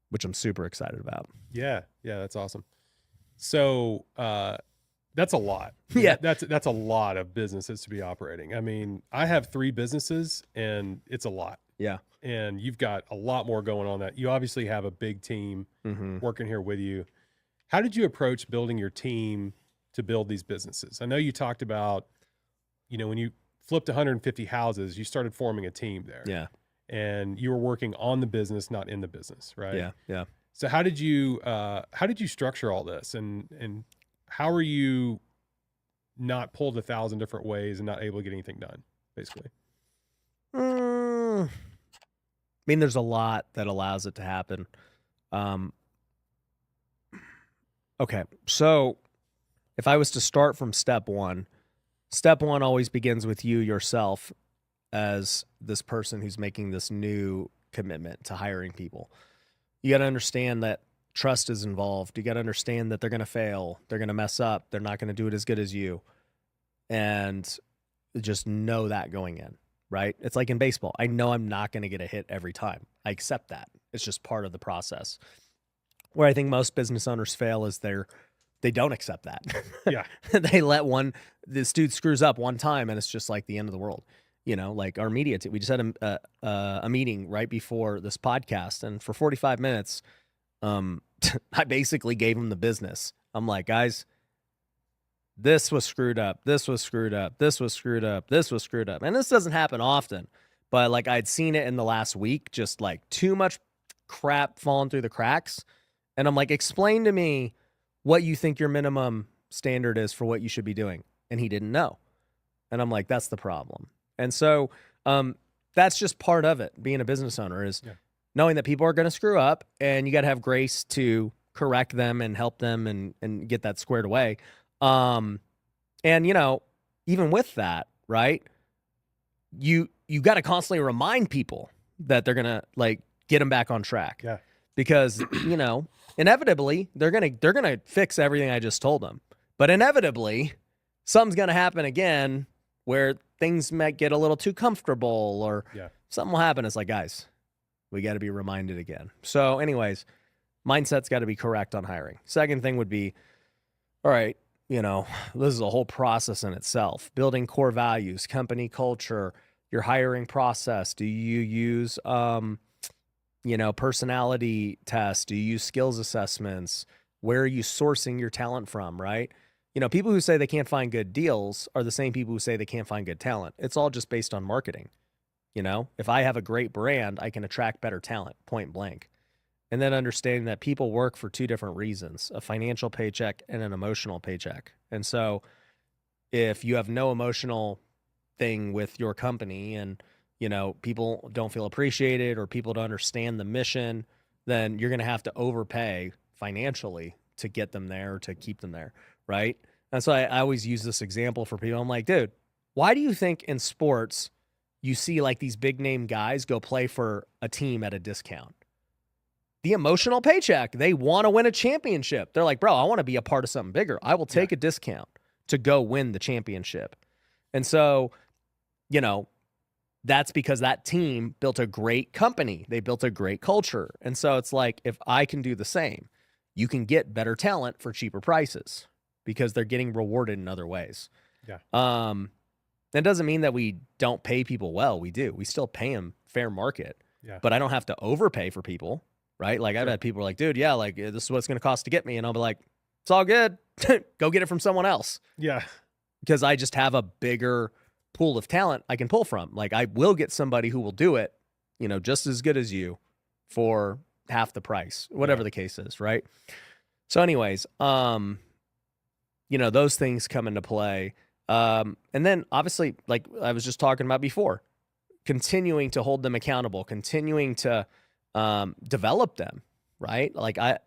which I'm super excited about. Yeah, that's awesome. So that's a lot. Yeah, that's a lot of businesses to be operating. I mean, I have 3 businesses, and it's a lot. Yeah, and you've got a lot more going on. That you obviously have a big team working here with you. How did you approach building your team to build these businesses? I know you talked about, when you flipped 150 houses, you started forming a team there. Yeah. And you were working on the business, not in the business, right? Yeah. Yeah. So how did you structure all this, and how are you not pulled 1,000 different ways and not able to get anything done, basically? I mean, there's a lot that allows it to happen. Okay, so if I was to start from step one always begins with you yourself as this person who's making this new commitment to hiring people. You got to understand that trust is involved. You got to understand that they're going to fail. They're going to mess up. They're not going to do it as good as you. And just know that going in, right? It's like in baseball. I know I'm not going to get a hit every time. I accept that. It's just part of the process. Where I think most business owners fail is they don't accept that. Yeah. They let this dude screws up one time and it's just like the end of the world. You know, like our media team, we just had a meeting right before this podcast, and for 45 minutes, I basically gave them the business. I'm like, guys, this was screwed up. This was screwed up. This was screwed up. This was screwed up. And this doesn't happen often, but like I'd seen it in the last week, just like too much crap falling through the cracks. And I'm like, explain to me what you think your minimum standard is for what you should be doing. And he didn't know. And I'm like, that's the problem. And so that's just part of it. Being a business owner is knowing that people are going to screw up, and you got to have grace to correct them and help them and get that squared away. And, you know, even with that, right, you got to constantly remind people that they're going to like get them back on track. Yeah. Because, you know, inevitably they're going to fix everything I just told them. But inevitably something's going to happen again where things might get a little too comfortable or something will happen. It's like, guys, we got to be reminded again. So anyways, mindset's got to be correct on hiring. Second thing would be, all right, you know, this is a whole process in itself. Building core values, company culture, your hiring process. Do you use, you know, personality tests? Do you use skills assessments? Where are you sourcing your talent from, right? You know, people who say they can't find good deals are the same people who say they can't find good talent. It's all just based on marketing. You know, if I have a great brand, I can attract better talent, point blank. And then understanding that people work for two different reasons, a financial paycheck and an emotional paycheck. And so if you have no emotional thing with your company and, you know, people don't feel appreciated or people don't understand the mission, then you're going to have to overpay financially to get them there, to keep them there. Right. And so I always use this example for people. I'm like, dude, why do you think in sports you see like these big name guys go play for a team at a discount? The emotional paycheck. They want to win a championship. They're like, bro, I want to be a part of something bigger. I will take a discount to go win the championship. And so, you know, that's because that team built a great company. They built a great culture. And so it's like, if I can do the same, you can get better talent for cheaper prices because they're getting rewarded in other ways. Yeah. That doesn't mean that we don't pay people well. We do. We still pay them fair market. Yeah. But I don't have to overpay for people, right? Like I've had people like, dude, yeah, like this is what it's going to cost to get me. And I'll be like, it's all good. Go get it from someone else. Yeah. Because I just have a bigger pool of talent I can pull from. Like I will get somebody who will do it, you know, just as good as you for half the price, whatever the case is, right? So anyways, you know, those things come into play. And then obviously, like I was just talking about before, continuing to hold them accountable, continuing to develop them, right? Like I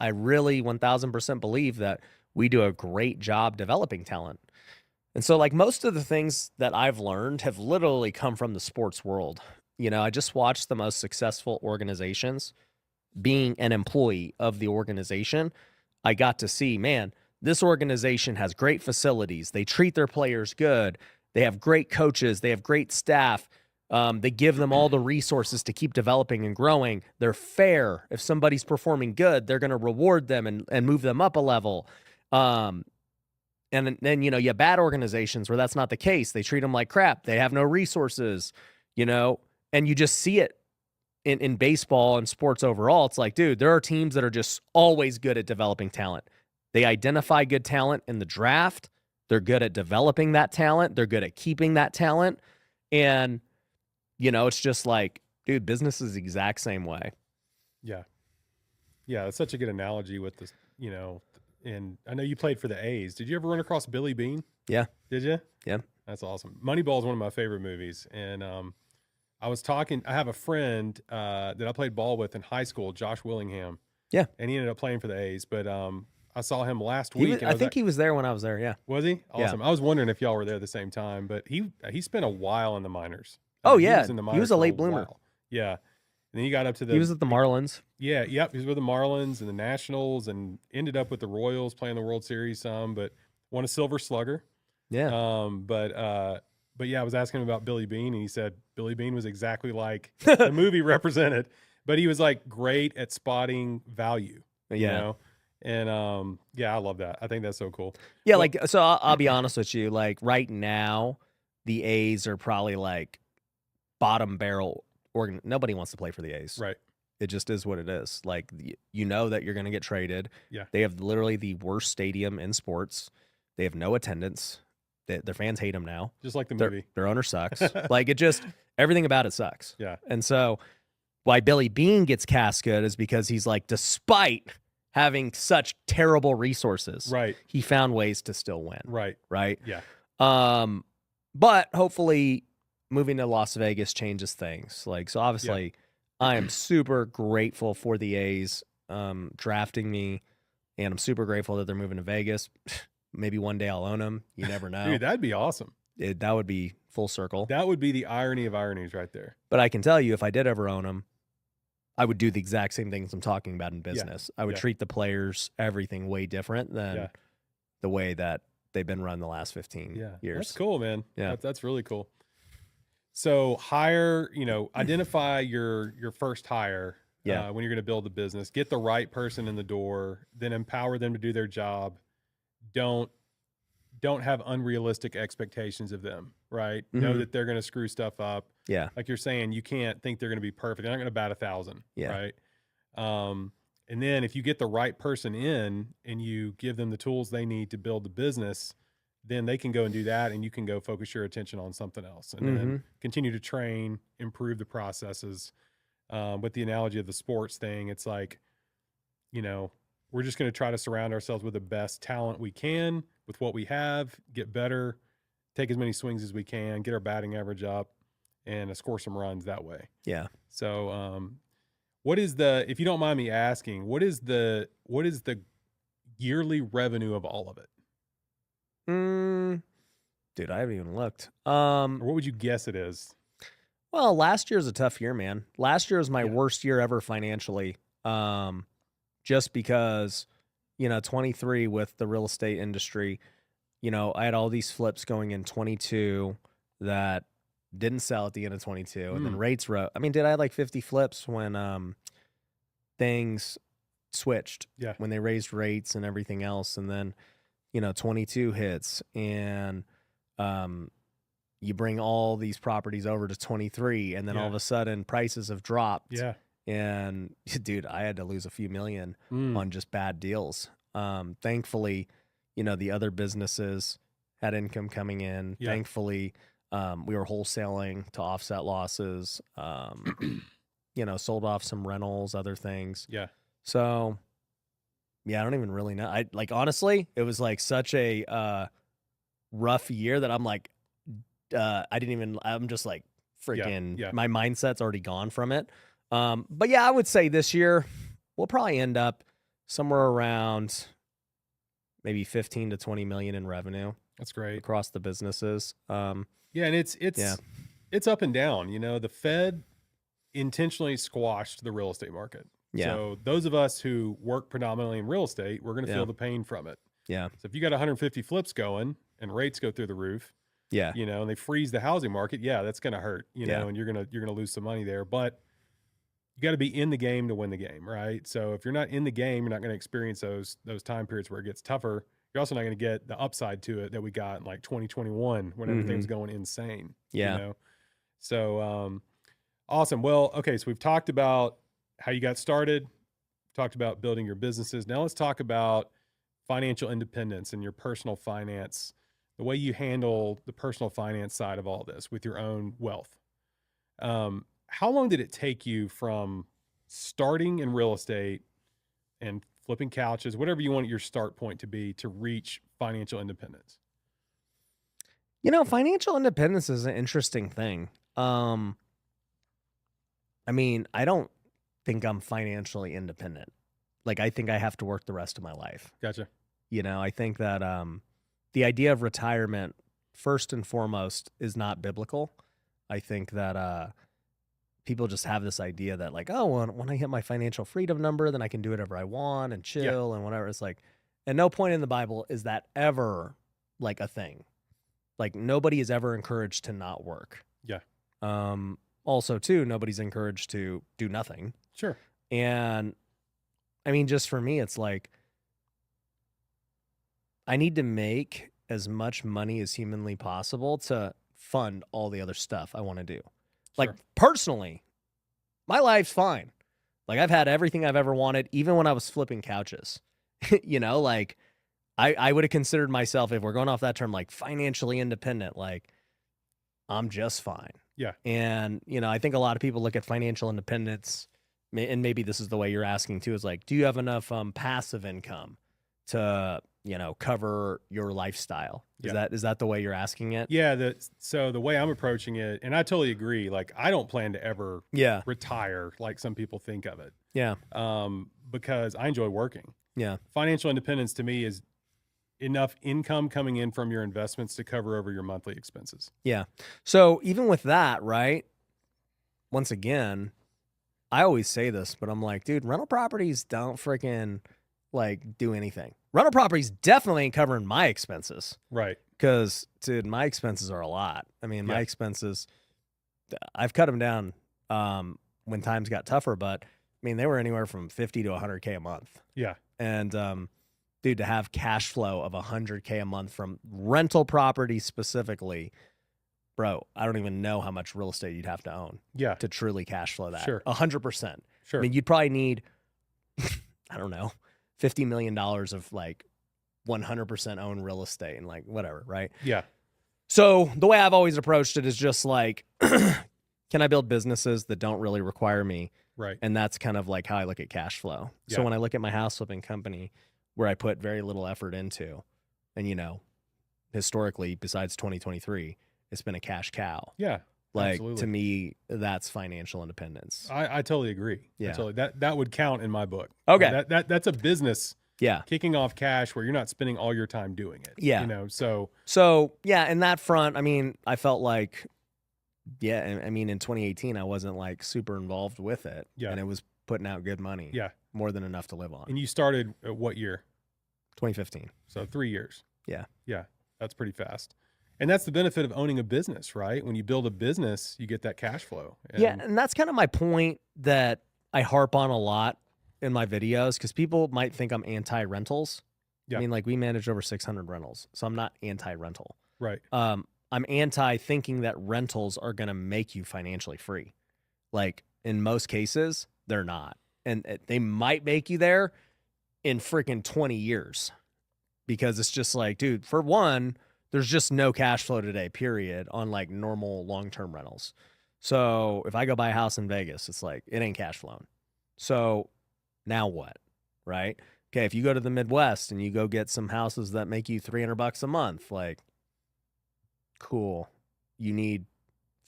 really 1000% believe that we do a great job developing talent. And so like most of the things that I've learned have literally come from the sports world. You know, I just watched the most successful organizations. Being an employee of the organization, I got to see, man, this organization has great facilities. They treat their players good. They have great coaches. They have great staff. They give them all the resources to keep developing and growing. They're fair. If somebody's performing good, they're going to reward them and move them up a level. And then, you know, you have bad organizations where that's not the case. They treat them like crap. They have no resources, you know, and you just see it in baseball and sports overall. It's like, dude, there are teams that are just always good at developing talent. They identify good talent in the draft. They're good at developing that talent. They're good at keeping that talent. And, you know, it's just like, dude, business is the exact same way. Yeah. Yeah. That's such a good analogy with this, you know, and I know you played for the A's. Did you ever run across Billy Bean? Yeah. Did you? Yeah. That's awesome. Moneyball is one of my favorite movies. And I have a friend that I played ball with in high school, Josh Willingham. Yeah. And he ended up playing for the A's. But I saw him last week. I think he was there when I was there. Yeah. Was he? Awesome. Yeah. I was wondering if y'all were there at the same time, but he spent a while in the minors. Oh, He yeah. was in the He was minors a for late bloomer. while. Yeah. And then he got up to He was at the Marlins. Yeah, yep. He was with the Marlins and the Nationals and ended up with the Royals playing the World Series some, but won a Silver Slugger. Yeah. But yeah, I was asking him about Billy Bean, and he said Billy Bean was exactly like the movie represented, but he was like great at spotting value. Yeah. You know? And yeah, I love that. I think that's so cool. Yeah, Well- like, so I'll be honest with you. Like, right now, the A's are probably like bottom barrel. Nobody wants to play for the A's. Right. It just is what it is. Like, you know that you're going to get traded. Yeah. They have literally the worst stadium in sports. They have no attendance. Their fans hate them now. Just like the movie. Their owner sucks. Like, it just, everything about it sucks. Yeah. And so why Billy Bean gets cast good is because he's like, despite having such terrible resources, Right. he found ways to still win. Right. Right. Yeah. But hopefully moving to Las Vegas changes things. Like, so obviously I am super grateful for the A's drafting me, and I'm super grateful that they're moving to Vegas. Maybe one day I'll own them. You never know. Dude, that'd be awesome. That would be full circle. That would be the irony of ironies right there. But I can tell you, if I did ever own them, I would do the exact same things I'm talking about in business. I would treat the players, everything way different than the way that they've been run the last 15 years. That's cool, man. Yeah. That's really cool. So identify your first hire when you're going to build the business, get the right person in the door, then empower them to do their job. Don't have unrealistic expectations of them, right? Know that they're going to screw stuff up. Yeah. Like you're saying, you can't think they're going to be perfect. They're not going to bat 1,000, right? And then if you get the right person in and you give them the tools they need to build the business, then they can go and do that, and you can go focus your attention on something else, and then continue to train, improve the processes. With the analogy of the sports thing, it's like, we're just going to try to surround ourselves with the best talent we can with what we have, get better, take as many swings as we can, get our batting average up, and score some runs that way. Yeah. So, if you don't mind me asking, what is the yearly revenue of all of it? Dude, I haven't even looked. Or what would you guess it is? Well, last year's a tough year, man. Last year was my worst year ever financially. Just because, 23 with the real estate industry, I had all these flips going in 22 that didn't sell at the end of 22, and then rates rose. I mean, I had like 50 flips when things switched. Yeah. When they raised rates and everything else, and then 22 hits, and you bring all these properties over to 23, and then all of a sudden prices have dropped. Yeah. And dude, I had to lose a few million on just bad deals. Thankfully, the other businesses had income coming in. Yeah. Thankfully, we were wholesaling to offset losses. Sold off some rentals, other things. Yeah. So, yeah, I don't even really know. Honestly, it was like such a rough year that I'm like, I'm just like freaking, my mindset's already gone from it. But yeah, I would say this year we'll probably end up somewhere around maybe 15 to 20 million in revenue. That's great across the businesses. And it's up and down. The Fed intentionally squashed the real estate market. Yeah. So those of us who work predominantly in real estate, we're going to feel the pain from it. Yeah. So if you got 150 flips going and rates go through the roof, and they freeze the housing market, that's going to hurt, and you're going to lose some money there, but you got to be in the game to win the game, right? So if you're not in the game, you're not going to experience those time periods where it gets tougher. You're also not going to get the upside to it that we got in like 2021 when everything was going insane. Yeah. So awesome. Well, okay, so we've talked about how you got started, talked about building your businesses. Now let's talk about financial independence and your personal finance the way you handle the personal finance side of all this with your own wealth. How long did it take you from starting in real estate and flipping couches, whatever you want your start point to be, to reach financial independence? Financial independence is an interesting thing. I mean, I don't think I'm financially independent. Like, I think I have to work the rest of my life. Gotcha. I think that the idea of retirement, first and foremost, is not biblical. I think that people just have this idea that, like, oh, when I hit my financial freedom number, then I can do whatever I want and chill and whatever. It's like, at no point in the Bible is that ever like a thing. Like, nobody is ever encouraged to not work. Yeah. Also, too, nobody's encouraged to do nothing. Sure. And I mean, just for me, it's like, I need to make as much money as humanly possible to fund all the other stuff I want to do. Like, personally, my life's fine. Like, I've had everything I've ever wanted, even when I was flipping couches. Like, I would have considered myself, if we're going off that term, like financially independent, like I'm just fine. Yeah. And, I think a lot of people look at financial independence, and maybe this is the way you're asking too, is like, do you have enough passive income to, cover your lifestyle? Is that the way you're asking it? Yeah. So the way I'm approaching it, and I totally agree, like I don't plan to ever retire like some people think of it. Yeah. Because I enjoy working. Yeah. Financial independence to me is enough income coming in from your investments to cover over your monthly expenses. Yeah. So even with that, right? Once again, I always say this, but I'm like, dude, rental properties don't freaking like do anything. Rental properties definitely ain't covering my expenses. Right. Because, dude, my expenses are a lot. I mean, my expenses, I've cut them down when times got tougher, but I mean, they were anywhere from 50 to 100K a month. Yeah. And, dude, to have cash flow of 100K a month from rental property specifically, bro, I don't even know how much real estate you'd have to own to truly cash flow that. Sure. 100%. Sure. I mean, you'd probably need, I don't know, $50 million of like 100% owned real estate and like whatever, right? Yeah. So the way I've always approached it is just like, can I build businesses that don't really require me? Right. And that's kind of like how I look at cash flow. Yeah. So when I look at my house flipping company, where I put very little effort into, and historically, besides 2023, it's been a cash cow. Yeah. Like, absolutely. to me, that's financial independence. I totally agree. Yeah. That would count in my book. Okay. That's a business. Yeah. Kicking off cash where you're not spending all your time doing it. Yeah. So yeah, in that front, I mean, I felt like, I mean, in 2018, I wasn't like super involved with it. Yeah. And it was putting out good money. Yeah. More than enough to live on. And you started at what year? 2015. So 3 years. Yeah. Yeah. That's pretty fast. And that's the benefit of owning a business, right? When you build a business, you get that cash flow. And that's kind of my point that I harp on a lot in my videos, because people might think I'm anti-rentals. Yeah. I mean, like, we manage over 600 rentals, so I'm not anti-rental. Right. I'm anti-thinking that rentals are going to make you financially free. Like, in most cases, they're not. And they might make you there in freaking 20 years. Because it's just like, dude, for one, there's just no cash flow today, period, on like normal long-term rentals. So if I go buy a house in Vegas, it's like, it ain't cash flowing. So now what, right? Okay, if you go to the Midwest and you go get some houses that make you $300 a month, like, cool. You need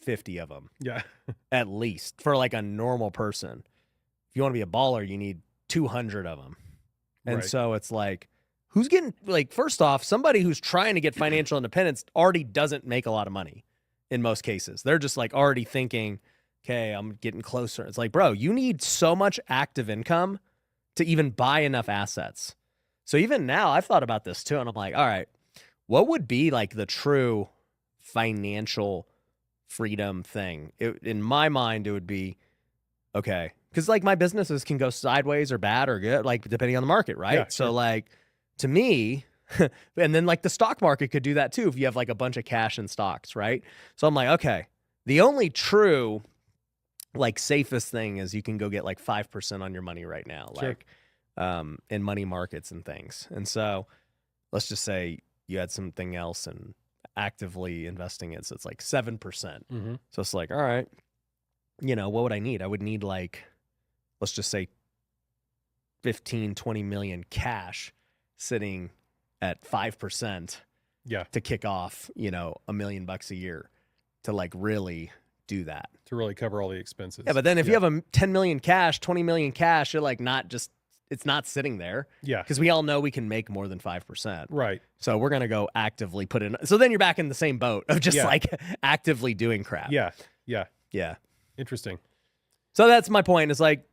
50 of them. Yeah. At least for like a normal person. If you want to be a baller, you need 200 of them. And so it's like, who's getting, like, first off, somebody who's trying to get financial independence already doesn't make a lot of money in most cases. They're just like already thinking, okay, I'm getting closer. It's like, bro, you need so much active income to even buy enough assets. So even now, I've thought about this too. And I'm like, all right, what would be like the true financial freedom thing? In my mind, it would be, okay, because like my businesses can go sideways or bad or good, like depending on the market, right? Yeah, so sure. like, to me, and then like the stock market could do that too if you have like a bunch of cash in stocks, right? So I'm like, okay, the only true like safest thing is you can go get like 5% on your money right now, Sure. like in money markets and things. And so let's just say you had something else and actively investing it. So it's like 7%. Mm-hmm. So it's like, all right, what would I need? I would need like, let's just say 15, 20 million cash sitting at 5% to kick off, $1 million a year to like really do that. To really cover all the expenses. Yeah, but then if you have a 10 million cash, 20 million cash, you're like it's not sitting there. Yeah. Because we all know we can make more than 5%. Right. So we're going to go actively put in. So then you're back in the same boat of just like actively doing crap. Yeah. Yeah. Yeah. Interesting. So that's my point. Is like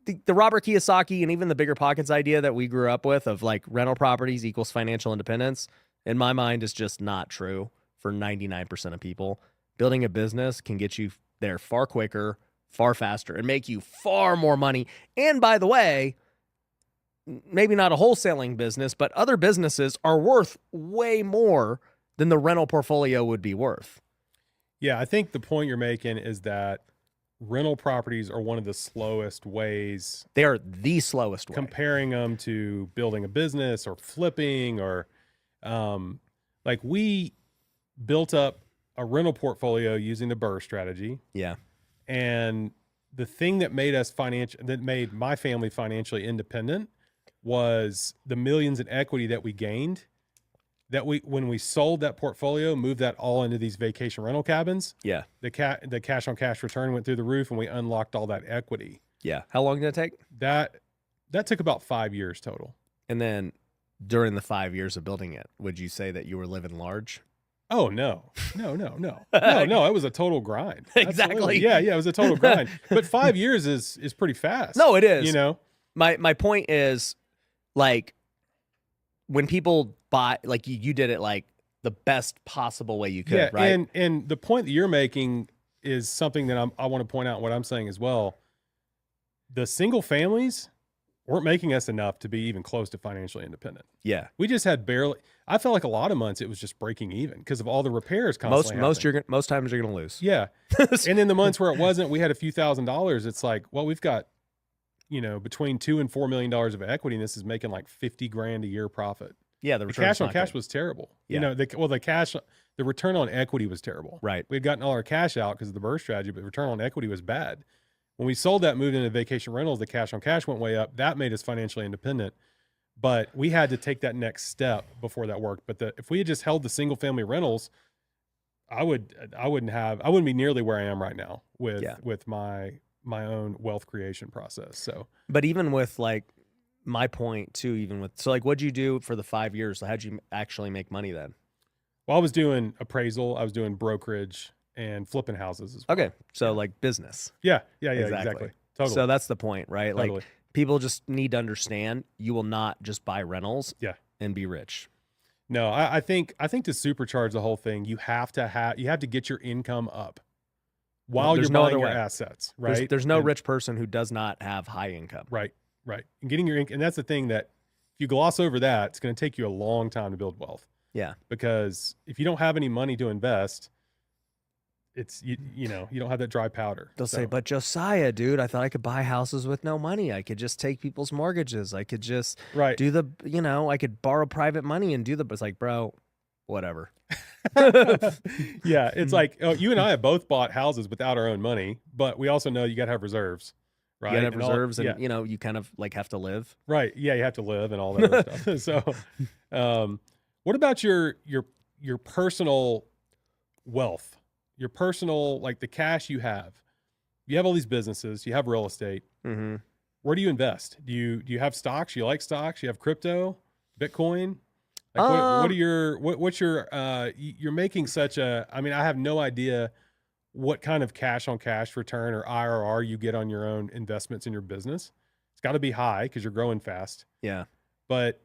the Robert Kiyosaki and even the Bigger Pockets idea that we grew up with of like rental properties equals financial independence, in my mind, is just not true for 99% of people. Building a business can get you there far quicker, far faster, and make you far more money. And by the way, maybe not a wholesaling business, but other businesses are worth way more than the rental portfolio would be worth. Yeah, I think the point you're making is that rental properties are one of the slowest ways. They are the slowest way. Comparing them to building a business or flipping or like we built up a rental portfolio using the BRRRR strategy. Yeah. And the thing that made my family financially independent was the millions in equity that we gained, that when we sold that portfolio, moved that all into these vacation rental cabins. Yeah. The cash on cash return went through the roof and we unlocked all that equity. Yeah. How long did it take? That took about 5 years total. And then during the 5 years of building it, would you say that you were living large? Oh, no. It was a total grind. Exactly. Absolutely. Yeah. It was a total grind. But 5 years is pretty fast. No, it is. My point is, like, when people buy, like you did it like the best possible way you could, right? And the point that you're making is something that I want to point out what I'm saying as well. The single families weren't making us enough to be even close to financially independent. Yeah. We just had barely. I felt like a lot of months it was just breaking even because of all the repairs constantly. Most times you're gonna lose. Yeah. And then the months where it wasn't, we had a few $1,000s. It's like, well, we've got, between $2 and $4 million of equity, and this is making like $50,000 a year profit. Yeah, the cash on cash was terrible. Yeah. The return on equity was terrible. Right. We had gotten all our cash out because of the BRRRR strategy, but the return on equity was bad. When we sold that, moved into vacation rentals, the cash on cash went way up. That made us financially independent. But we had to take that next step before that worked. But if we had just held the single family rentals, I wouldn't be nearly where I am right now with my own wealth creation process. So, but even with like my point too, what'd you do for the 5 years? How'd you actually make money then? Well, I was doing appraisal, I was doing brokerage and flipping houses as well. Okay. So like business. Yeah, exactly. Totally. So that's the point, right? Totally. Like people just need to understand you will not just buy rentals and be rich. No, I think to supercharge the whole thing, you have to get your income up while you're buying your assets, right? There's no rich person who does not have high income. Right. And getting your income, and that's the thing that if you gloss over that, it's going to take you a long time to build wealth. Yeah. Because if you don't have any money to invest, it's you don't have that dry powder. They'll say, but Josiah, dude, I thought I could buy houses with no money. I could just take people's mortgages. I could just do I could borrow private money and do it's like, bro, whatever. Yeah, it's like you and I have both bought houses without our own money, but we also know you got to have reserves, right? You got to have reserves, and you kind of like have to live. Right. Yeah, you have to live and all that other stuff. So, what about your personal wealth? Your personal, like the cash you have all these businesses, you have real estate. Mm-hmm. Where do you invest? Do you have stocks? You like stocks? You have crypto, Bitcoin? Like what's your you're making such a, I have no idea what kind of cash on cash return or IRR you get on your own investments in your business. It's got to be high because you're growing fast. Yeah. But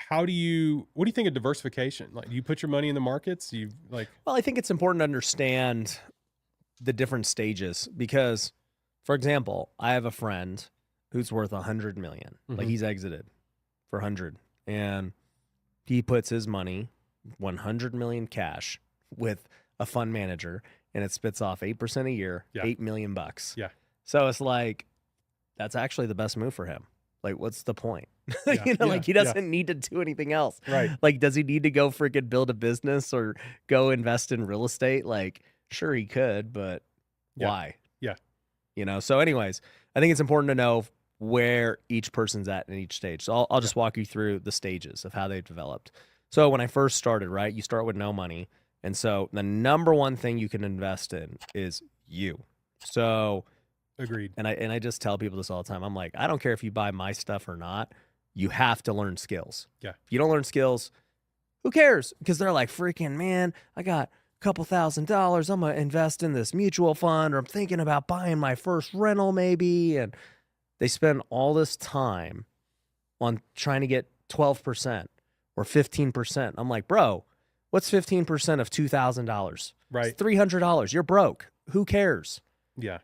what do you think of diversification? Like, do you put your money in the markets? Well, I think it's important to understand the different stages because, for example, I have a friend who's worth 100 million. Mm-hmm. Like he's exited for 100, and he puts his money, 100 million cash, with a fund manager, and it spits off 8% a year, $8 million. Yeah. So it's like that's actually the best move for him. Like, what's the point? Yeah, Like he doesn't need to do anything else. Right. Like, does he need to go freaking build a business or go invest in real estate? Like, sure he could, but Yeah. why? Yeah. So anyways, I think it's important to know where each person's at in each stage. So I'll just walk you through the stages of how they've developed. So when I first started, right, you start with no money. And so the number one thing you can invest in is you. So Agreed. and I just tell people this all the time. I'm like, I don't care if you buy my stuff or not. You have to learn skills. Yeah. If you don't learn skills, who cares? Because they're like, freaking man, I got a couple $1,000. I'm gonna invest in this mutual fund, or I'm thinking about buying my first rental maybe. And they spend all this time on trying to get 12% or 15%. I'm like, bro, what's 15% of $2,000? Right. It's $300. You're broke. Who cares? Yeah.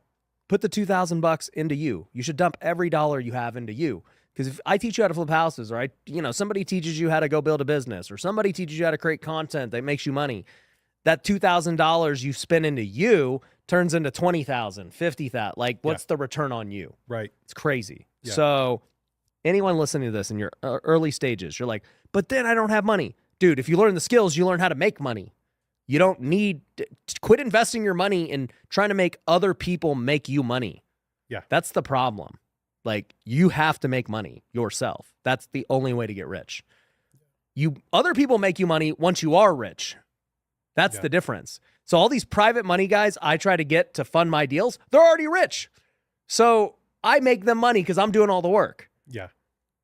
Put the $2,000 into you. You should dump every dollar you have into you. Because if I teach you how to flip houses, right? Somebody teaches you how to go build a business, or somebody teaches you how to create content that makes you money. That $2,000 you spend into you turns into $20,000, $50,000. Like, what's the return on you? Right. It's crazy. Yeah. So anyone listening to this in your early stages, you're like, but then I don't have money. Dude, if you learn the skills, you learn how to make money. You don't need to quit investing your money in trying to make other people make you money. Yeah. That's the problem. Like, you have to make money yourself. That's the only way to get rich. Other people make you money once you are rich. That's the difference. So all these private money guys I try to get to fund my deals, they're already rich. So I make them money because I'm doing all the work. Yeah.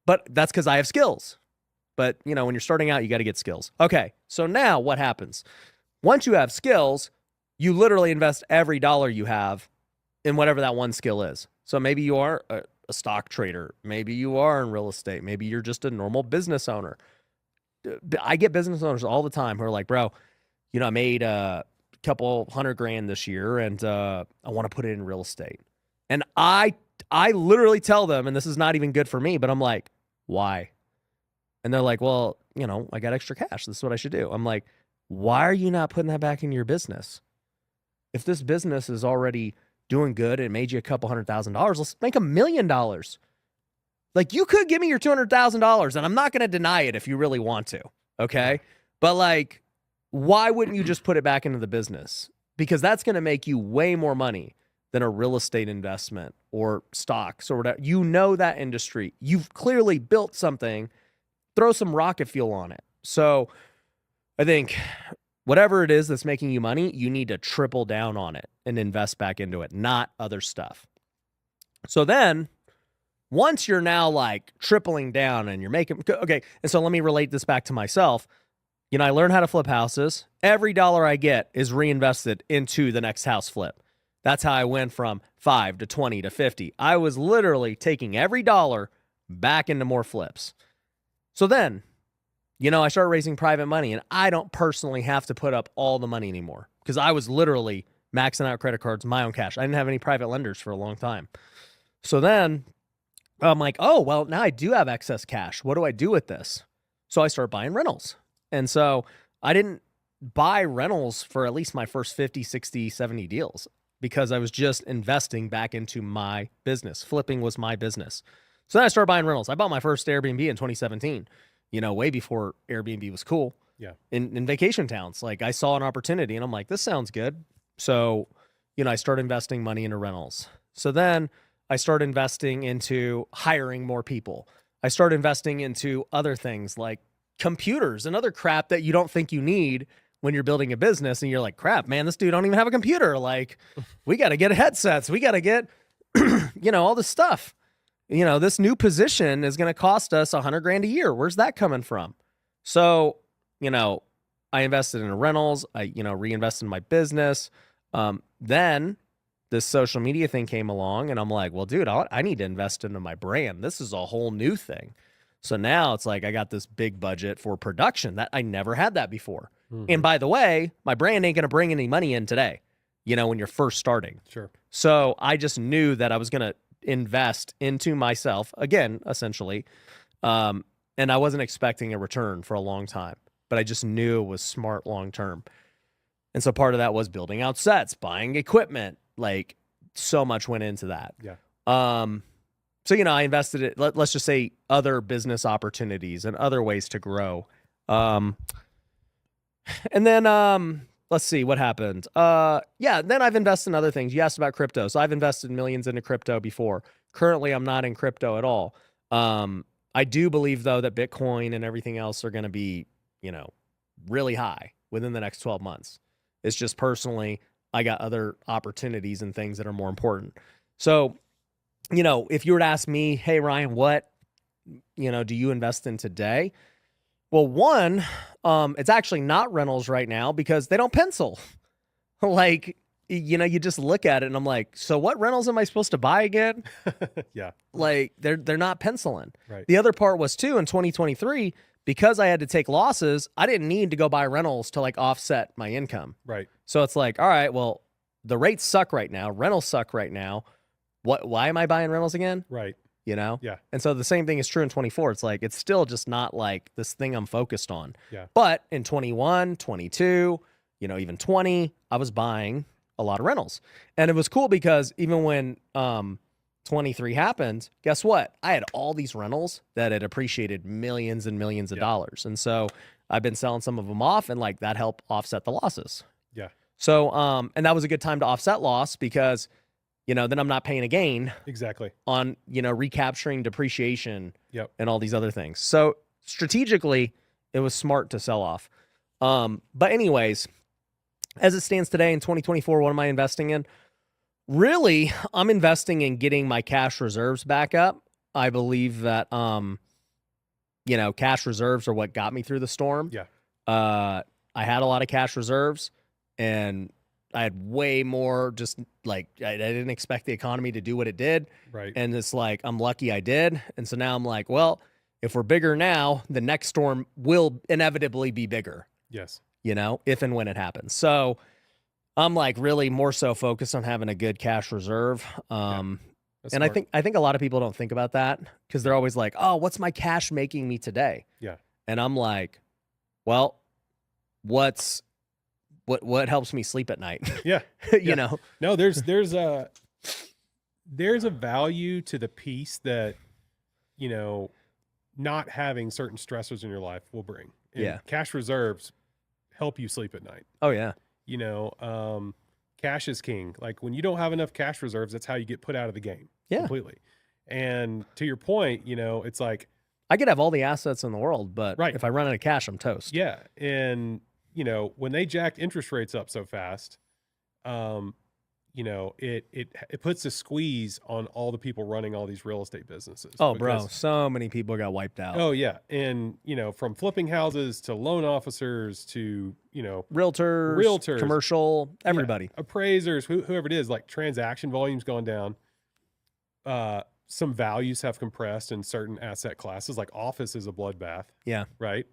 But that's because I have skills. But, when you're starting out, you got to get skills. Okay, so now what happens? Once you have skills, you literally invest every dollar you have in whatever that one skill is. So maybe you are a stock trader. Maybe you are in real estate. Maybe you're just a normal business owner. I get business owners all the time who are like, bro, I made a couple $100,000 this year, and I want to put it in real estate. And I literally tell them, and this is not even good for me, but I'm like, why? And they're like, well, I got extra cash. This is what I should do. I'm like, why are you not putting that back into your business? If this business is already doing good and made you a couple $100,000, let's make $1 million. Like, you could give me your $200,000, and I'm not going to deny it if you really want to. Okay. But like, why wouldn't you just put it back into the business? Because that's going to make you way more money than a real estate investment or stocks or whatever. That industry. You've clearly built something. Throw some rocket fuel on it. So I think whatever it is that's making you money, you need to triple down on it and invest back into it, not other stuff. So then once you're now like tripling down and you're making, okay. And so let me relate this back to myself. I learned how to flip houses. Every dollar I get is reinvested into the next house flip. That's how I went from 5 to 20 to 50. I was literally taking every dollar back into more flips. So then, I started raising private money, and I don't personally have to put up all the money anymore because I was literally maxing out credit cards, my own cash. I didn't have any private lenders for a long time. So then I'm like, oh, well, now I do have excess cash. What do I do with this? So I start buying rentals. And so I didn't buy rentals for at least my first 50, 60, 70 deals because I was just investing back into my business. Flipping was my business. So then I started buying rentals. I bought my first Airbnb in 2017, way before Airbnb was cool. Yeah. In vacation towns. Like, I saw an opportunity and I'm like, this sounds good. So, I started investing money into rentals. So then I started investing into hiring more people. I started investing into other things like computers and other crap that you don't think you need when you're building a business. And you're like, crap, man, this dude don't even have a computer. Like, we got to get headsets. We got to get, all this stuff. This new position is going to cost us $100,000 a year. Where's that coming from? So, I invested in rentals. I, reinvested in my business. Then this social media thing came along and I'm like, well, dude, I need to invest into my brand. This is a whole new thing. So now it's like, I got this big budget for production that I never had that before. Mm-hmm. And by the way, my brand ain't going to bring any money in today, when you're first starting. Sure. So I just knew that I was going to invest into myself again, essentially. And I wasn't expecting a return for a long time, but I just knew it was smart long-term. And so part of that was building out sets, buying equipment, like so much went into that. Yeah. So, I invested it, let's just say other business opportunities and other ways to grow. And then, let's see what happened. Then I've invested in other things. You asked about crypto. So I've invested millions into crypto before. Currently, I'm not in crypto at all. I do believe though that Bitcoin and everything else are going to be, really high within the next 12 months. It's just personally, I got other opportunities and things that are more important. So, if you were to ask me, hey, Ryan, what, do you invest in today? Well, one, it's actually not rentals right now because they don't pencil. Like, you just look at it and I'm like, so what rentals am I supposed to buy again? Yeah. Like they're not penciling. Right. The other part was too, in 2023, because I had to take losses, I didn't need to go buy rentals to like offset my income. Right. So it's like, all right, well, the rates suck right now. Rentals suck right now. Why am I buying rentals again? Right. Yeah. Yeah. And so the same thing is true in 24. It's like, it's still just not like this thing I'm focused on. Yeah. But in 21, 22, even 20, I was buying a lot of rentals. And it was cool because even when 23 happened, guess what? I had all these rentals that had appreciated millions and millions of dollars. And so I've been selling some of them off and like that helped offset the losses. Yeah. So, and that was a good time to offset loss because then I'm not paying a gain Exactly. on, recapturing depreciation Yep. and all these other things. So strategically, it was smart to sell off. But anyways, as it stands today in 2024, what am I investing in? Really, I'm investing in getting my cash reserves back up. I believe that, cash reserves are what got me through the storm. Yeah. I had a lot of cash reserves and I had way more, just like I didn't expect the economy to do what it did. Right. And it's like, I'm lucky I did. And so now I'm like, well, if we're bigger now, the next storm will inevitably be bigger. Yes. If and when it happens. So I'm like really more so focused on having a good cash reserve. And smart. I think a lot of people don't think about that because they're always like, oh, what's my cash making me today? Yeah. And I'm like, well, what helps me sleep at night? Yeah. you know? No, there's a value to the peace that, not having certain stressors in your life will bring. And cash reserves help you sleep at night. Oh yeah. Cash is king. Like when you don't have enough cash reserves, that's how you get put out of the game completely. And to your point, it's like, I could have all the assets in the world, but Right. if I run out of cash, I'm toast. yeah. And, when they jacked interest rates up so fast, it puts a squeeze on all the people running all these real estate businesses. Oh, bro, because- so many people got wiped out. Oh yeah. And, from flipping houses to loan officers to, Realtors, commercial, everybody. appraisers, whoever it is, like transaction volume's gone down. Some values have compressed in certain asset classes, like office is a bloodbath. Yeah. Right.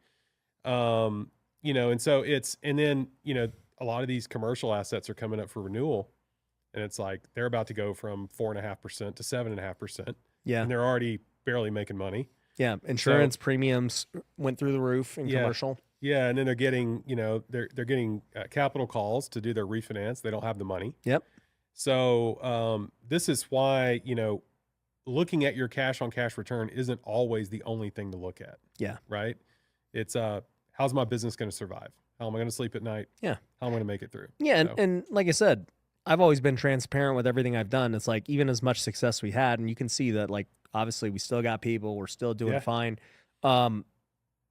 And so and then, a lot of these commercial assets are coming up for renewal and it's like, they're about to go from 4.5% to 7.5%. Yeah. And they're already barely making money. Yeah. Insurance premiums went through the roof in Yeah. commercial. Yeah. And then they're getting, they're getting capital calls to do their refinance. They don't have the money. Yep. So, this is why, looking at your cash on cash return isn't always the only thing to look at. Yeah. Right. It's, how's my business going to survive? How am I going to sleep at night? Yeah. How am I going to make it through? Yeah. So, And like I said, I've always been transparent with everything I've done. It's like, even as much success we had, and you can see that, like, obviously we still got people, we're still doing Yeah. fine.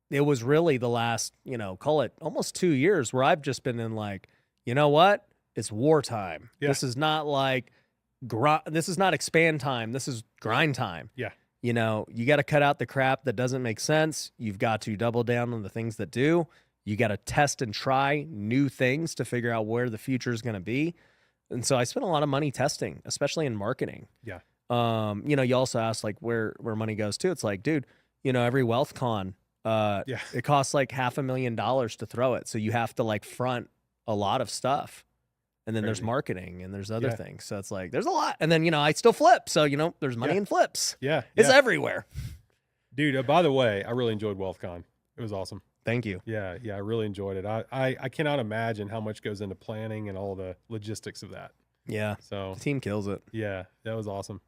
It was really the last, call it almost 2 years where I've just been in like, you know what? It's wartime. Yeah. This is not like, this is not expand time. This is grind time. Yeah. You got to cut out the crap that doesn't make sense. You've got to double down on the things that do. You got to test and try new things to figure out where the future is going to be. And so I spent a lot of money testing, especially in marketing. Yeah. You also asked like where money goes to. It's like, dude, every wealth con, it costs like $500,000 to throw it. So you have to like front a lot of stuff. And then there's Crazy. marketing and there's other Yeah. things. So it's like, there's a lot. And then, I still flip. So, there's money Yeah. in flips. Yeah. It's yeah. everywhere. Dude, by the way, I really enjoyed WealthCon. It was awesome. Thank you. Yeah. Yeah. I really enjoyed it. I cannot imagine how much goes into planning and all the logistics of that. Yeah. So The team kills it. yeah, that was awesome.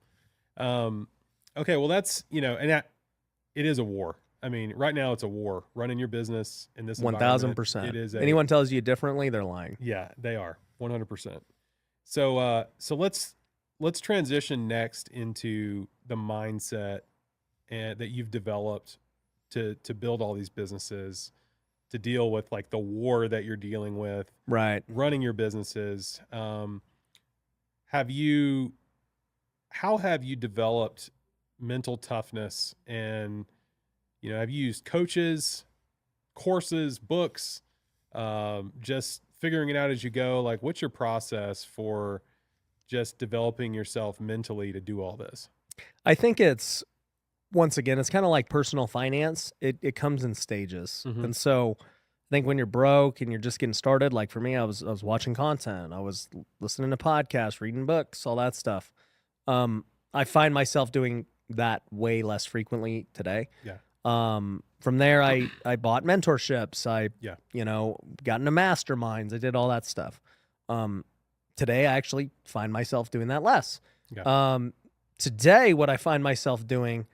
Okay, well that's, and it is a war. I mean, right now it's a war running your business in this environment. 1000%. It is Anyone tells you differently, they're lying. Yeah, they are 100%. So let's transition next into the mindset that you've developed to build all these businesses, to deal with like the war that you're dealing with, Right. running your businesses. How have you developed mental toughness, and have you used coaches, courses, books, just figuring it out as you go? Like, what's your process for just developing yourself mentally to do all this? I think it's, once again, it's kind of like personal finance. It comes in stages. Mhm. And so I think when you're broke and you're just getting started, like for me, I was watching content, I was listening to podcasts, reading books, all that stuff. I find myself doing that way less frequently today. Yeah. From there, I bought mentorships. I Yeah. got into masterminds. I did all that stuff. Today, I actually find myself doing that less. Yeah. Today, what I find myself doing,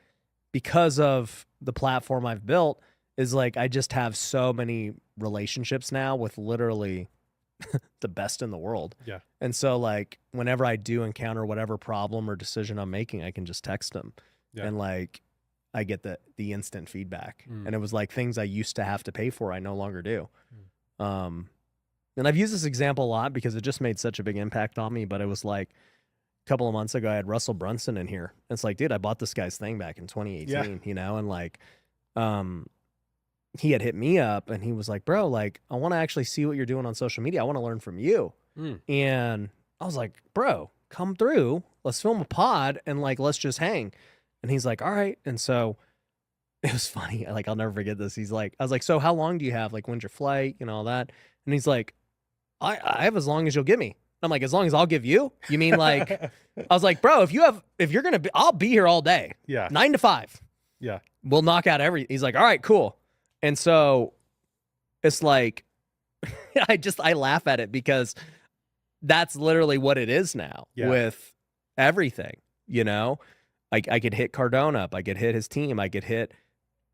because of the platform I've built, is like I just have so many relationships now with literally the best in the world. Yeah. And so like whenever I do encounter whatever problem or decision I'm making, I can just text them. Yeah. And like I get the instant feedback. Mm. And it was like things I used to have to pay for, I no longer do. And I've used this example a lot because it just made such a big impact on me. But it was like a couple of months ago, I had Russell Brunson in here. It's like, dude, I bought this guy's thing back in 2018, and like, he had hit me up and he was like, bro, like, I want to actually see what you're doing on social media. I want to learn from you. And I was like, bro, come through. Let's film a pod and like, let's just hang. And he's like, all right. And so it was funny. Like, I'll never forget this. He's like, I was like, so how long do you have? Like, when's your flight? All that. And he's like, I have as long as you'll give me. I'm like, as long as I'll give you? You mean like, I was like, bro, if you're going to be, I'll be here all day. Yeah. 9 to 5. Yeah. We'll knock out He's like, all right, cool. And so it's like, I laugh at it because that's literally what it is now with everything, I could hit Cardone up. I could hit his team. I could hit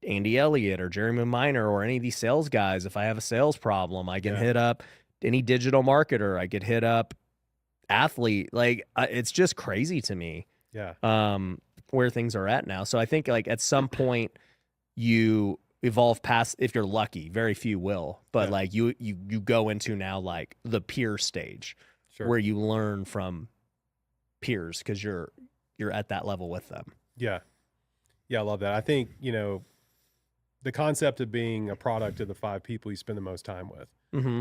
Andy Elliott or Jeremy Minor or any of these sales guys. If I have a sales problem, I can hit up any digital marketer. I could hit up athlete. Like it's just crazy to me. Yeah. Where things are at now. So I think like at some point you evolve past, if you're lucky, very few will, but like you go into now like the peer stage where you learn from peers because you're at that level with them. Yeah. Yeah. I love that. I think, the concept of being a product of the 5 people you spend the most time with,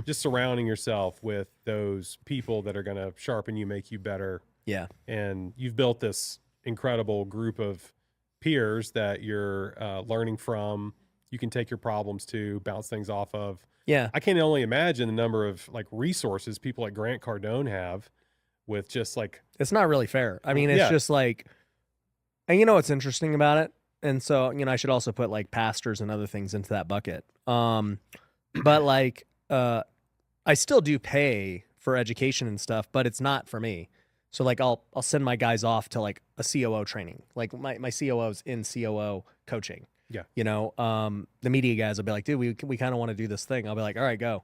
just surrounding yourself with those people that are going to sharpen you, make you better. Yeah. And you've built this incredible group of peers that you're learning from. You can take your problems to, bounce things off of. Yeah. I can only imagine the number of like resources people like Grant Cardone have with just like, it's not really fair. I mean, it's just like, and what's interesting about it? And so, I should also put like pastors and other things into that bucket. But like, I still do pay for education and stuff, but it's not for me. So like, I'll send my guys off to like a COO training. Like my COO's in COO coaching. Yeah. The media guys will be like, dude, we kind of want to do this thing. I'll be like, all right, go.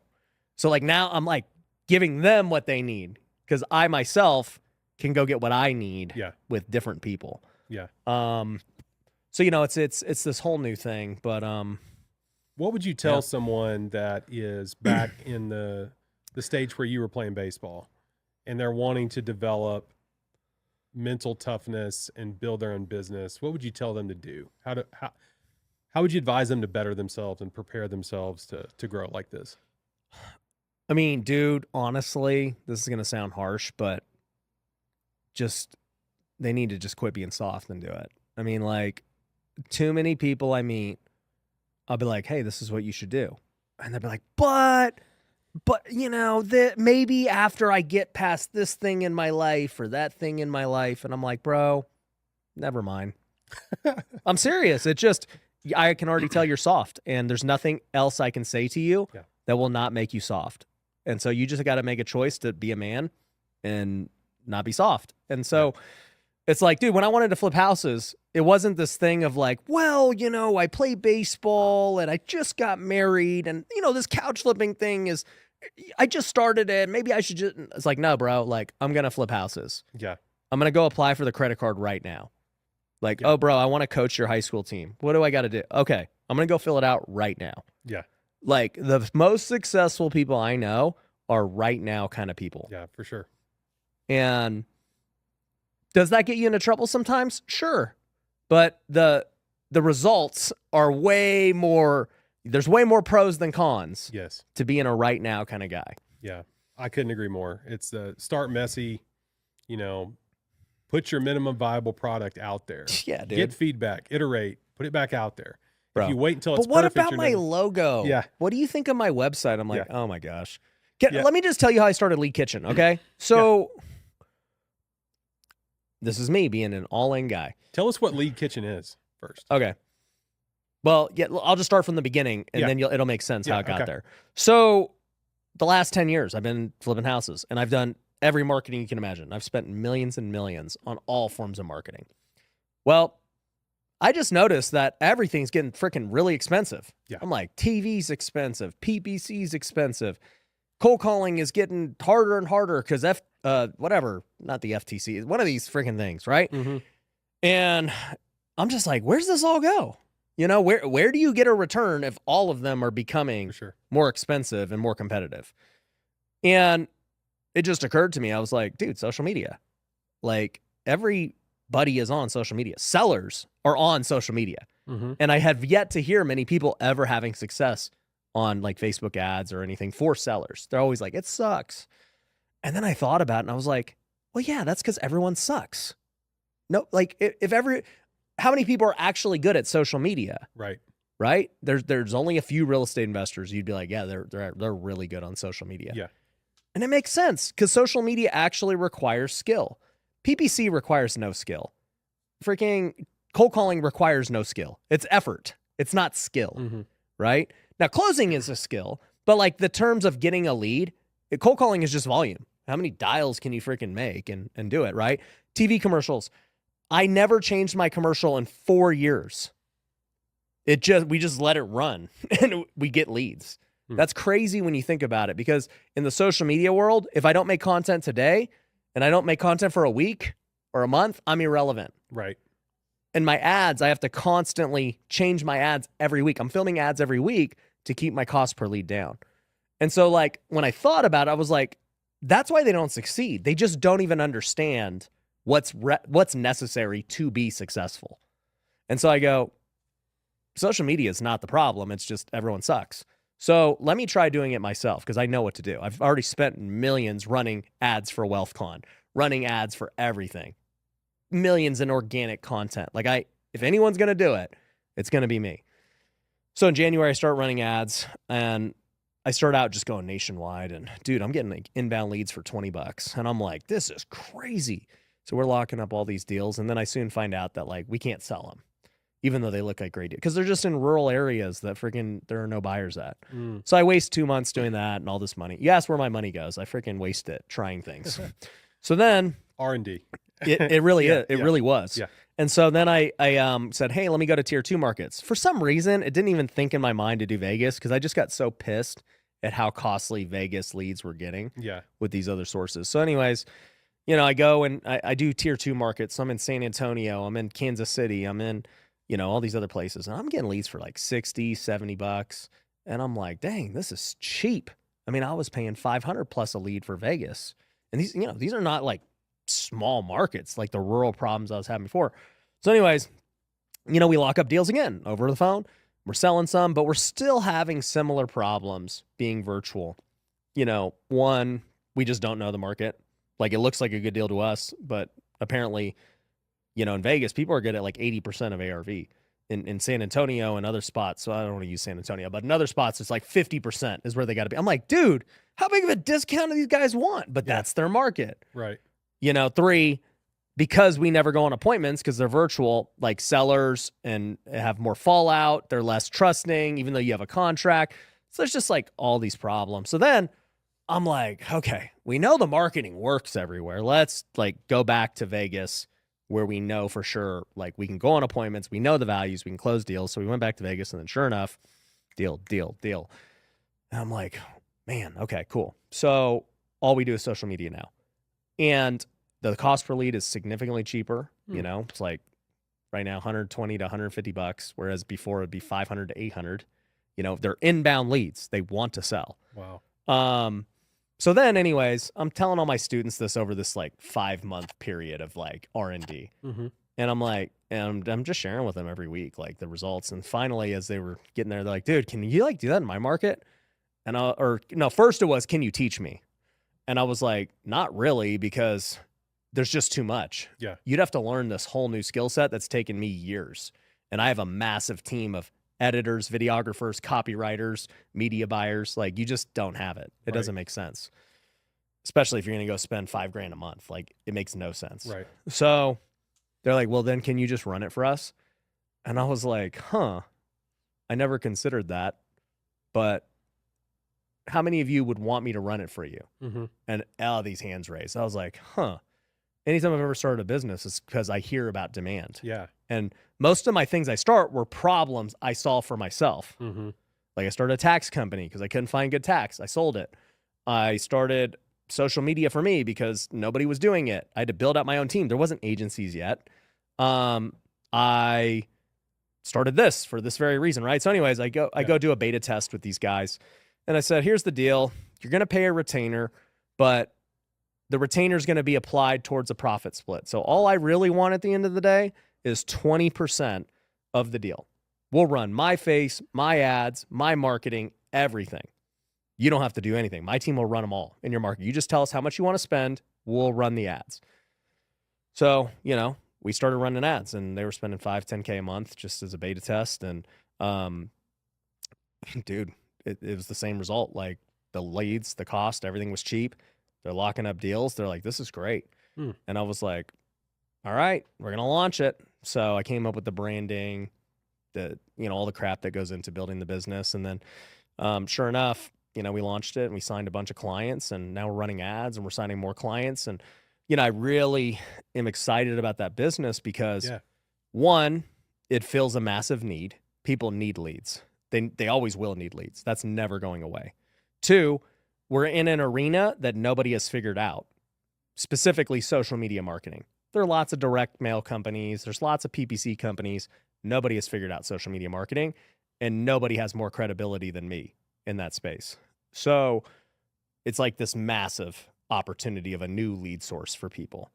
So like now I'm like giving them what they need because I myself can go get what I need with different people. Yeah. So it's this whole new thing, but what would you tell someone that is back in the stage where you were playing baseball and they're wanting to develop mental toughness and build their own business? What would you tell them to do? How would you advise them to better themselves and prepare themselves to grow like this? I mean, dude, honestly, this is going to sound harsh, but they need to just quit being soft and do it. I mean, like, too many people I meet, I'll be like, hey, this is what you should do. And they'll be like, but that maybe after I get past this thing in my life or that thing in my life. And I'm like, bro, never mind. I'm serious. It just, I can already tell you're soft and there's nothing else I can say to you that will not make you soft. And so you just got to make a choice to be a man and not be soft. And so It's like, dude, when I wanted to flip houses, it wasn't this thing of like, well, you know, I play baseball and I just got married and, you know, this couch flipping thing is, I just started it. Maybe I should just, it's like, no, bro, like, I'm going to flip houses. Yeah. I'm going to go apply for the credit card right now. Like, Yeah. oh, bro, I want to coach your high school team. What do I got to do? Okay, I'm going to go fill it out right now. Yeah. Like, the most successful people I know are right now kind of people. Yeah, for sure. And does that get you into trouble sometimes? Sure. But the results are way more, there's way more pros than cons Yes. to being a right now kind of guy. Yeah. I couldn't agree more. It's start messy, you know, put your minimum viable product out there. Yeah, dude. Get feedback, iterate, put it back out there. Bro. If you wait until it's But what perfect, about you're my never- logo? Yeah. What do you think of my website? I'm like, Yeah. oh my gosh. Yeah. Let me just tell you how I started Lead Kitchen, okay? So this is me being an all-in guy. Tell us what Lead Kitchen is first. Okay. Well, yeah, I'll just start from the beginning, and Yeah. then it'll make sense how Yeah, it got okay. there. So the last 10 years, I've been flipping houses, and I've done every marketing you can imagine. I've spent millions and millions on all forms of marketing. Well, I just noticed that everything's getting freaking really expensive. Yeah. I'm like, TV's expensive, PPC's expensive. Cold calling is getting harder and harder because whatever, not the FTC, one of these freaking things, right? Mm-hmm. And I'm just like, where's this all go? You know, where do you get a return if all of them are becoming For sure. more expensive and more competitive? And it just occurred to me, I was like, dude, social media. Like, everybody is on social media. Sellers are on social media. Mm-hmm. And I have yet to hear many people ever having success on like Facebook ads or anything for sellers. They're always like, it sucks. And then I thought about it and I was like, well, yeah, that's because everyone sucks. No, like how many people are actually good at social media? Right. Right? There's only a few real estate investors. You'd be like, yeah, they're really good on social media. Yeah. And it makes sense because social media actually requires skill. PPC requires no skill. Freaking cold calling requires no skill. It's effort. It's not skill. Mm-hmm. Right? Now, closing is a skill, but like the terms of getting a lead, cold calling is just volume. How many dials can you freaking make and do it, right? TV commercials. I never changed my commercial in 4 years. We just let it run and we get leads. That's crazy when you think about it, because in the social media world, if I don't make content today and I don't make content for a week or a month, I'm irrelevant. Right. And my ads, I have to constantly change my ads every week. I'm filming ads every week to keep my cost per lead down. And so like when I thought about it, I was like, that's why they don't succeed. They just don't even understand what's necessary to be successful. And so I go, social media is not the problem. It's just everyone sucks. So let me try doing it myself because I know what to do. I've already spent millions running ads for WealthCon, running ads for everything, millions in organic content. Like if anyone's going to do it, it's going to be me. So in January, I start running ads and I start out just going nationwide. And dude, I'm getting like inbound leads for $20. And I'm like, this is crazy. So we're locking up all these deals. And then I soon find out that like we can't sell them, even though they look like great deals, because they're just in rural areas that freaking there are no buyers at. So I waste 2 months doing that and all this money. You ask where my money goes. I freaking waste it trying things. So then R&D. it really Yeah, is. It yeah. really was. Yeah. And so then I said, hey, let me go to tier 2 markets. For some reason, it didn't even think in my mind to do Vegas because I just got so pissed at how costly Vegas leads were getting Yeah. with these other sources. So anyways, you know, I go and I do tier 2 markets. So I'm in San Antonio. I'm in Kansas City. I'm in, you know, all these other places. And I'm getting leads for like $60, $70. And I'm like, dang, this is cheap. I mean, I was paying $500 plus a lead for Vegas. And these, you know, these are not like small markets like the rural problems I was having before. So anyways, you know, we lock up deals again over the phone. We're selling some, but we're still having similar problems being virtual. You know, one, we just don't know the market. Like it looks like a good deal to us, but apparently, you know, in Vegas, people are good at like 80% of ARV. In San Antonio and other spots, so I don't want to use San Antonio, but in other spots, it's like 50% is where they got to be. I'm like, dude, how big of a discount do these guys want? But that's their market. Right. You know, 3, because we never go on appointments because they're virtual, like sellers and have more fallout. They're less trusting, even though you have a contract. So there's just like all these problems. So then I'm like, okay, we know the marketing works everywhere. Let's like go back to Vegas, where we know for sure, like we can go on appointments, we know the values, we can close deals. So we went back to Vegas, and then sure enough, deal. And I'm like, man, okay, cool. So all we do is social media now. And the cost per lead is significantly cheaper. You know, it's like right now, 120 to 150 bucks, whereas before it'd be 500 to 800. You know, they're inbound leads. They want to sell. Wow. So then anyways, I'm telling all my students this over this like 5-month period of like R&D. Mm-hmm. And I'm like, and I'm just sharing with them every week, like the results. And finally, as they were getting there, they're like, dude, can you like do that in my market? And first it was, can you teach me? And I was like, not really, because there's just too much. Yeah. You'd have to learn this whole new skill set that's taken me years. And I have a massive team of editors, videographers, copywriters, media buyers. Like, you just don't have it. It doesn't make sense. Especially if you're going to go spend $5,000 a month. Like, it makes no sense. Right. So they're like, well, then can you just run it for us? And I was like, I never considered that. But how many of you would want me to run it for you? Mm-hmm. And all these hands raised. I was like, anytime I've ever started a business is because I hear about demand. Yeah. And most of my things I start were problems I solve for myself. Mm-hmm. Like, I started a tax company because I couldn't find good tax. I sold it. I started social media for me because nobody was doing it. I had to build out my own team. There wasn't agencies yet. I started this for this very reason, right? So anyways, I go do a beta test with these guys. And I said, here's the deal. You're going to pay a retainer, but the retainer is going to be applied towards a profit split. So all I really want at the end of the day is 20% of the deal. We'll run my face, my ads, my marketing, everything. You don't have to do anything. My team will run them all in your market. You just tell us how much you want to spend. We'll run the ads. So, you know, we started running ads, and they were spending $5,000, $10,000 a month just as a beta test. And dude, it was the same result. Like, the leads, the cost, everything was cheap. They're locking up deals. They're like, this is great. And I was like, all right, we're going to launch it. So I came up with the branding, all the crap that goes into building the business. And then sure enough, we launched it and we signed a bunch of clients, and now we're running ads and we're signing more clients. And, I really am excited about that business because one, it fills a massive need. People need leads. They always will need leads. That's never going away. Two, we're in an arena that nobody has figured out, specifically social media marketing. There are lots of direct mail companies. There's lots of PPC companies. Nobody has figured out social media marketing, and nobody has more credibility than me in that space. So it's like this massive opportunity of a new lead source for people.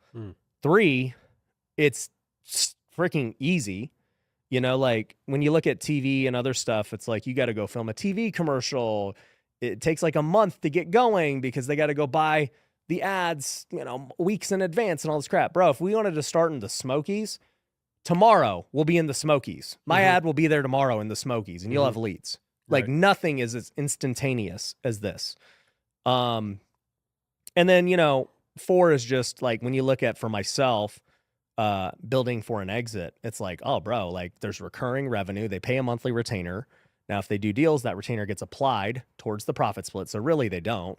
Three, it's freaking easy. Like when you look at TV and other stuff, it's like you got to go film a TV commercial. It takes like a month to get going because they got to go buy the ads, weeks in advance and all this crap. Bro, if we wanted to start in the Smokies, tomorrow we'll be in the Smokies. My ad will be there tomorrow in the Smokies, and you'll have leads. Like nothing is as instantaneous as this. And then, 4 is just like when you look at for myself, building for an exit, it's like, oh, bro, like there's recurring revenue. They pay a monthly retainer. Now, if they do deals, that retainer gets applied towards the profit split. So really, they don't.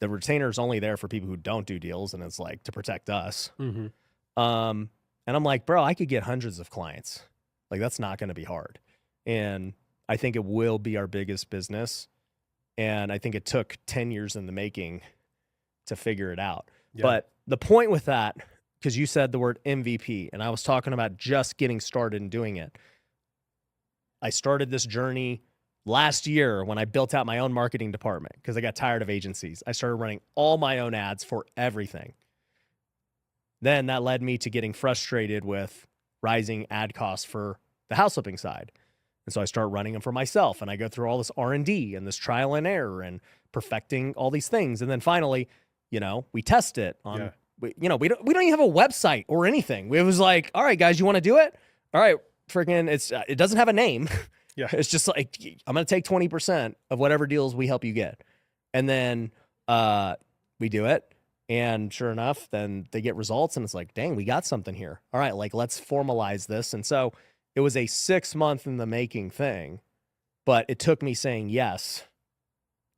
The retainer is only there for people who don't do deals, and it's like to protect us. And I'm like, bro, I could get hundreds of clients. Like, that's not going to be hard. And I think it will be our biggest business. And I think it took 10 years in the making to figure it out. Yeah. But the point with that, because you said the word MVP, and I was talking about just getting started and doing it. I started this journey last year when I built out my own marketing department because I got tired of agencies. I started running all my own ads for everything. Then that led me to getting frustrated with rising ad costs for the house flipping side. And so I start running them for myself, and I go through all this R&D and this trial and error and perfecting all these things. And then finally, we test it on, we don't even have a website or anything. It was like, all right, guys, you want to do it? All right, freaking, it doesn't have a name. Yeah. It's just like, I'm going to take 20% of whatever deals we help you get. And then we do it. And sure enough, then they get results, and it's like, dang, we got something here. All right, like, let's formalize this. And so it was a 6-month in the making thing, but it took me saying yes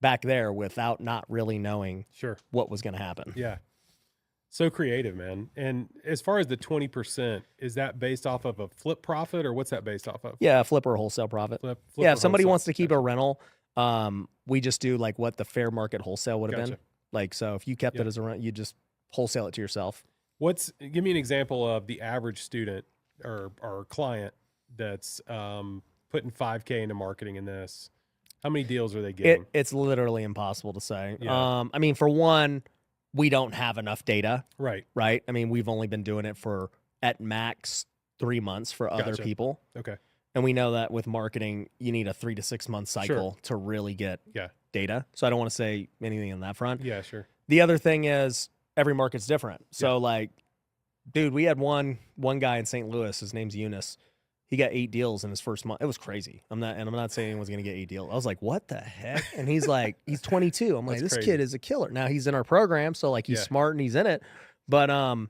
back there without not really knowing what was going to happen. Yeah. So creative, man. And as far as the 20%, is that based off of a flip profit or what's that based off of? Yeah, flip or wholesale profit. Flip Yeah, or if somebody wholesale? wants to keep a Gotcha. rental, we just do like what the fair market wholesale would have been. Gotcha. Like, so if you kept Yeah. it as a rent, you just wholesale it to yourself. Give me an example of the average student or client that's putting 5K into marketing in this. How many deals are they getting? It's literally impossible to say. Yeah. I mean, for one, we don't have enough data, Right. right? I mean, we've only been doing it for at max 3 months for other Gotcha. people. Okay. And we know that with marketing, you need a 3 to 6 month cycle to really get Yeah. data. So I don't want to say anything on that front. Yeah, sure. The other thing is every market's different. So like, dude, we had one guy in St. Louis. His name's Eunice. He got 8 deals in his first month. It was crazy. I'm not saying anyone's gonna get 8 deals. I was like, what the heck? And he's like, he's 22. I'm like, That's this crazy. kid is a killer. Now he's in our program, so like he's Yeah. smart and he's in it. But I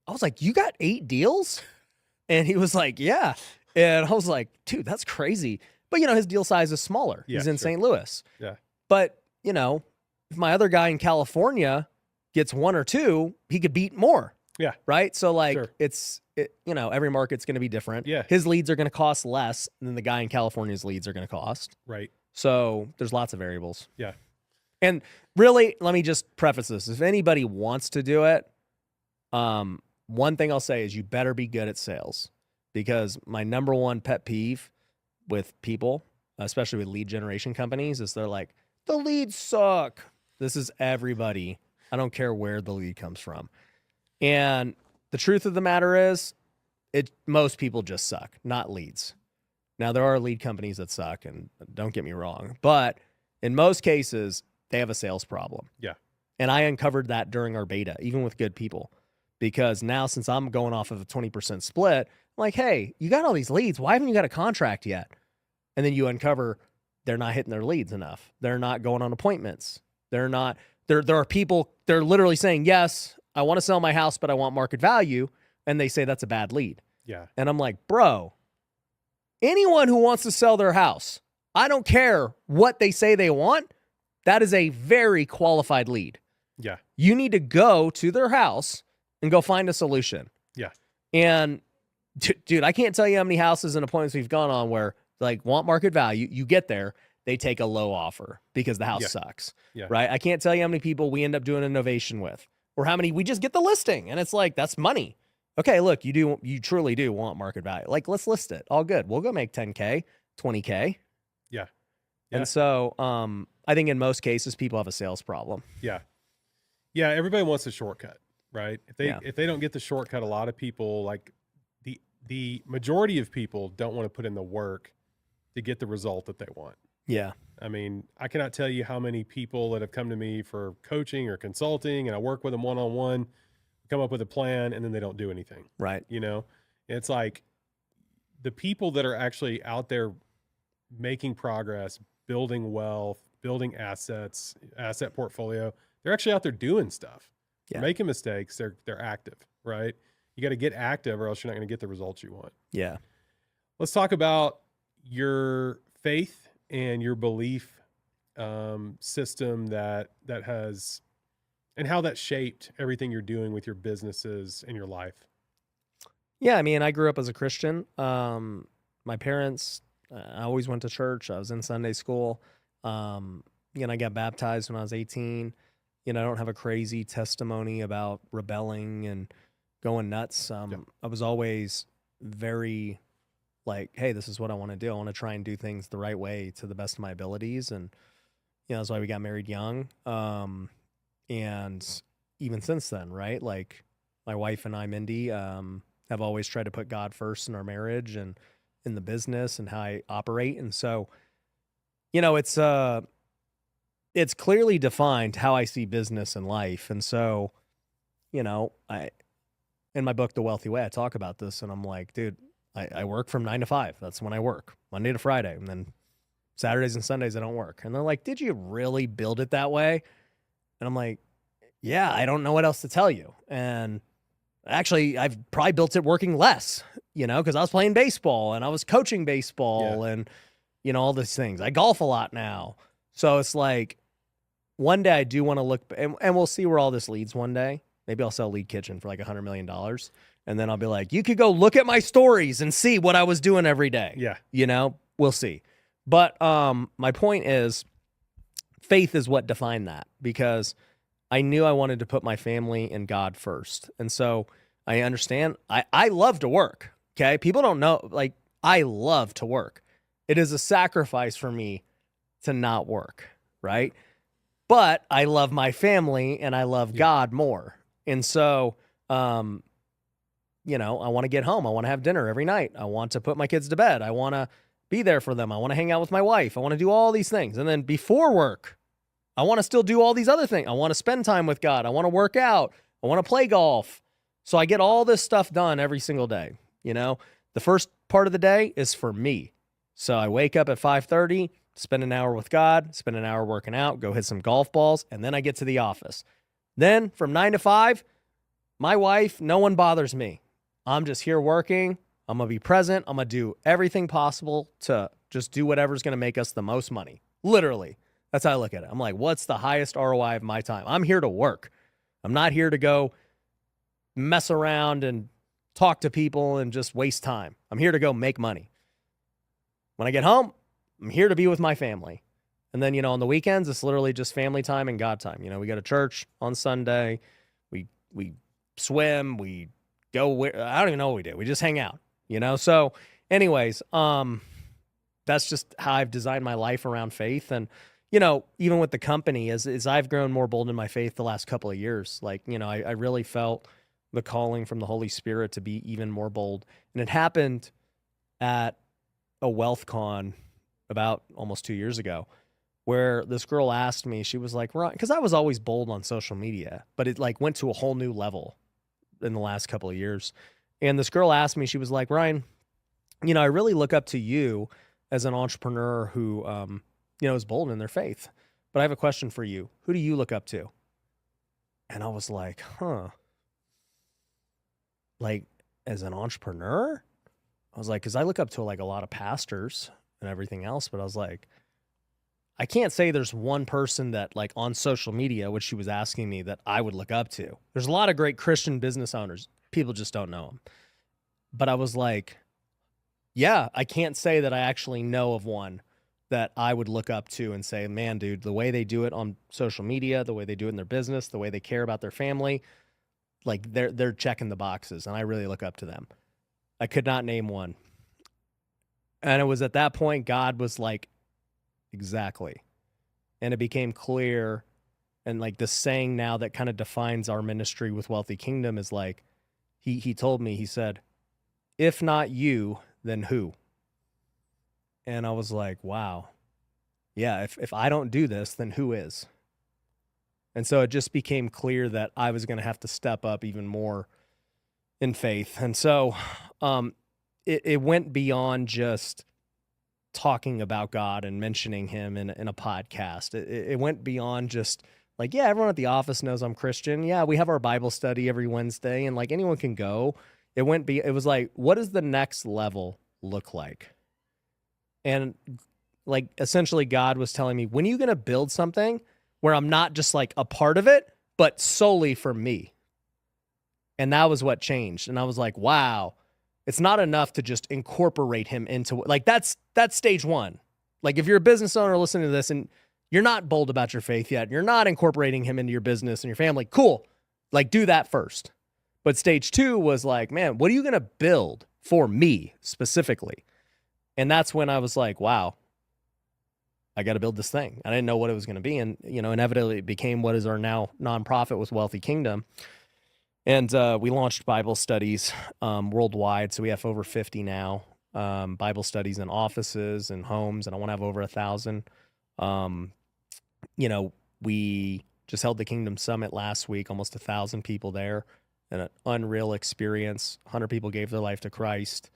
was like, you got 8 deals? And he was like, yeah. And I was like, dude, that's crazy. But his deal size is smaller. Yeah, He's in sure. St. Louis. Yeah. But if my other guy in California gets 1 or 2, he could beat more. Yeah. Right. So like Sure. every market's going to be different. Yeah. His leads are going to cost less than the guy in California's leads are going to cost. Right. So there's lots of variables. Yeah. And really, let me just preface this. If anybody wants to do it, one thing I'll say is you better be good at sales, because my number one pet peeve with people, especially with lead generation companies, is they're like, the leads suck. This is everybody. I don't care where the lead comes from. And the truth of the matter is, most people just suck, not leads. Now, there are lead companies that suck, and don't get me wrong, but in most cases, they have a sales problem. Yeah. And I uncovered that during our beta, even with good people, because now since I'm going off of a 20% split, I'm like, hey, you got all these leads. Why haven't you got a contract yet? And then you uncover they're not hitting their leads enough. They're not going on appointments. There are people, they're literally saying, yes, I want to sell my house, but I want market value. And they say that's a bad lead. Yeah. And I'm like, bro, anyone who wants to sell their house, I don't care what they say they want. That is a very qualified lead. Yeah. You need to go to their house and go find a solution. Yeah. And dude, I can't tell you how many houses and appointments we've gone on where like want market value. You get there, they take a low offer because the house sucks. Yeah. Right. I can't tell you how many people we end up doing a novation with, or how many we just get the listing. And it's like, that's money. Okay, look, you truly do want market value. Like, let's list it. All good. We'll go make 10K, 20K. Yeah. And so I think in most cases people have a sales problem. Yeah. Yeah. Everybody wants a shortcut, right? If they don't get the shortcut, a lot of people, like the majority of people, don't want to put in the work to get the result that they want. Yeah. I mean, I cannot tell you how many people that have come to me for coaching or consulting, and I work with them one-on-one, come up with a plan, and then they don't do anything. Right. It's like the people that are actually out there making progress, building wealth, building assets, asset portfolio, they're actually out there doing stuff. Yeah. Making mistakes, they're active, right? You got to get active or else you're not going to get the results you want. Yeah. Let's talk about your faith and your belief system that has, and how that shaped everything you're doing with your businesses and your life. Yeah, I mean, I grew up as a Christian. My parents, I always went to church. I was in Sunday school. I got baptized when I was 18. I don't have a crazy testimony about rebelling and going nuts. I was always very like, hey, this is what I want to do. I want to try and do things the right way to the best of my abilities. And, that's why we got married young. And even since then, right? Like my wife and I, Mindy, have always tried to put God first in our marriage and in the business and how I operate. And so, it's clearly defined how I see business and life. And so, in my book, The Wealthy Way, I talk about this, and I'm like, dude, I work from 9 to 5. That's when I work, Monday to Friday. And then Saturdays and Sundays, I don't work. And they're like, did you really build it that way? And I'm like, yeah, I don't know what else to tell you. And actually, I've probably built it working less, because I was playing baseball and I was coaching baseball and, all these things. I golf a lot now. So it's like, one day I do want to look, and we'll see where all this leads one day. Maybe I'll sell Lead Kitchen for like $100 million. And then I'll be like, you could go look at my stories and see what I was doing every day. Yeah. We'll see. But my point is, faith is what defined that, because I knew I wanted to put my family and God first. And so I understand. I love to work. Okay. People don't know, like, I love to work. It is a sacrifice for me to not work. Right. But I love my family and I love God more. And so, I want to get home. I want to have dinner every night. I want to put my kids to bed. I want to be there for them. I want to hang out with my wife. I want to do all these things. And then before work, I want to still do all these other things. I want to spend time with God. I want to work out. I want to play golf. So I get all this stuff done every single day. The first part of the day is for me. So I wake up at 5:30, spend an hour with God, spend an hour working out, go hit some golf balls, and then I get to the office. Then from 9 to 5, my wife, no one bothers me. I'm just here working. I'm going to be present. I'm going to do everything possible to just do whatever's going to make us the most money. Literally. That's how I look at it. I'm like, what's the highest ROI of my time? I'm here to work. I'm not here to go mess around and talk to people and just waste time. I'm here to go make money. When I get home, I'm here to be with my family. And then, on the weekends, it's literally just family time and God time. We go to church on Sunday. We swim. We go, I don't even know what we do. We just hang out, So anyways, that's just how I've designed my life around faith. And, even with the company, as I've grown more bold in my faith the last couple of years, like, I really felt the calling from the Holy Spirit to be even more bold. And it happened at a wealth con about almost 2 years ago, where this girl asked me, she was like, Ryan, because I was always bold on social media, but it like went to a whole new level in the last couple of years. And this girl asked me, she was like, Ryan, I really look up to you as an entrepreneur who, is bold in their faith. But I have a question for you. Who do you look up to? And I was like, like as an entrepreneur? I was like, because I look up to like a lot of pastors and everything else, but I was like, I can't say there's one person that like on social media, which she was asking me, that I would look up to. There's a lot of great Christian business owners. People just don't know them. But I was like, yeah, I can't say that I actually know of one that I would look up to and say, man, dude, the way they do it on social media, the way they do it in their business, the way they care about their family, like they're checking the boxes, and I really look up to them. I could not name one. And it was at that point, God was like, exactly. And it became clear. And like the saying now that kind of defines our ministry with Wealthy Kingdom is like, he told me, he said, if not you, then who? And I was like, wow. Yeah, if I don't do this, then who is? And so it just became clear that I was going to have to step up even more in faith. And so it went beyond just talking about God and mentioning him in a podcast. It went beyond just like, yeah, everyone at the office knows I'm Christian. Yeah, we have our Bible study every Wednesday, and like anyone can go. It was like, what does the next level look like? And like essentially God was telling me, when are you going to build something where I'm not just like a part of it, but solely for me? And that was what changed. And I was like, wow, it's not enough to just incorporate him into, like, that's stage one. Like if you're a business owner listening to this and you're not bold about your faith yet, you're not incorporating him into your business and your family, cool. Like do that first. But stage two was like, man, what are you going to build for me specifically? And that's when I was like, wow, I got to build this thing. I didn't know what it was going to be. And, inevitably it became what is our now nonprofit with Wealthy Kingdom. And we launched Bible studies worldwide. So we have over 50 now, Bible studies in offices and homes, and I want to have over 1,000. We just held the Kingdom Summit last week, almost 1,000 people there, and an unreal experience. 100 people gave their life to Christ,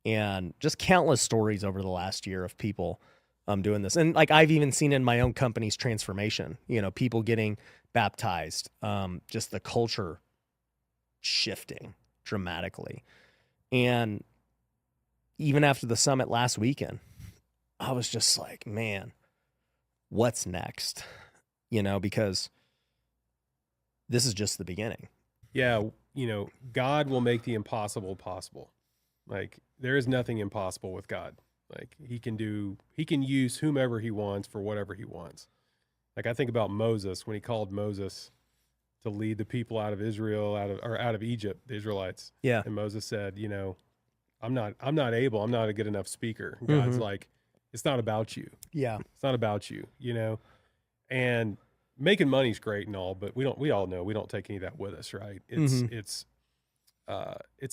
and just countless stories over the last year of people doing this. And like I've even seen in my own company's transformation, people getting baptized, just the culture shifting dramatically. And even after the summit last weekend, I was just like, man, what's next? Because this is just the beginning. Yeah, God will make the impossible possible. Like there is nothing impossible with God. Like he can use whomever he wants for whatever he wants. Like I think about Moses when he called Moses to lead the people out of Israel, out of Egypt, the Israelites. Yeah. And Moses said, I'm not able, I'm not a good enough speaker. God's like, it's not about you. Yeah. It's not about you, And making money's great and all, but we all know we don't take any of that with us, right? It's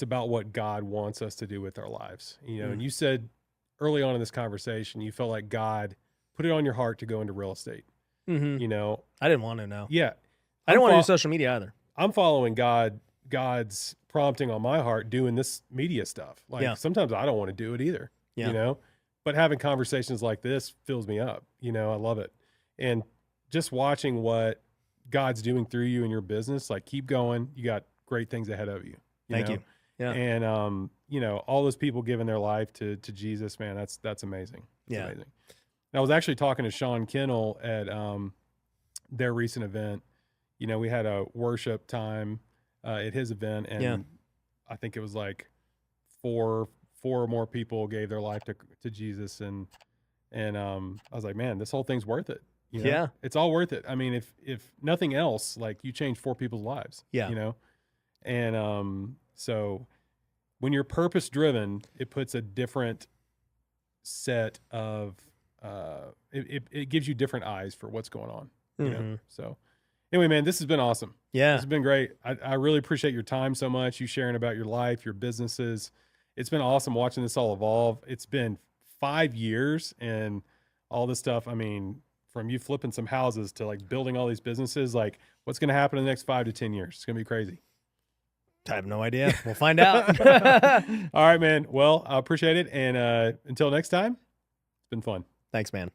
about what God wants us to do with our lives, And you said early on in this conversation, you felt like God put it on your heart to go into real estate. I didn't want to know. Yeah, I didn't want to do social media either. I'm following God's prompting on my heart doing this media stuff. Like sometimes I don't want to do it either, but having conversations like this fills me up. I love it. And just watching what God's doing through you in your business, like keep going. You got great things ahead of you. Thank you. Yeah. And, all those people giving their life to Jesus, man, that's amazing. It's amazing. And I was actually talking to Sean Kennel at their recent event. We had a worship time at his event, and I think it was like four more people gave their life to Jesus, and I was like, man, this whole thing's worth it. Yeah, it's all worth it. I mean, if nothing else, like you changed 4 people's lives. Yeah, and so when you're purpose driven, it puts a different set of it gives you different eyes for what's going on. So. Anyway, man, this has been awesome. Yeah. This has been great. I really appreciate your time so much, you sharing about your life, your businesses. It's been awesome watching this all evolve. It's been 5 years and all this stuff. I mean, from you flipping some houses to like building all these businesses, like what's going to happen in the next 5 to 10 years? It's going to be crazy. I have no idea. We'll find out. All right, man. Well, I appreciate it. And until next time, it's been fun. Thanks, man.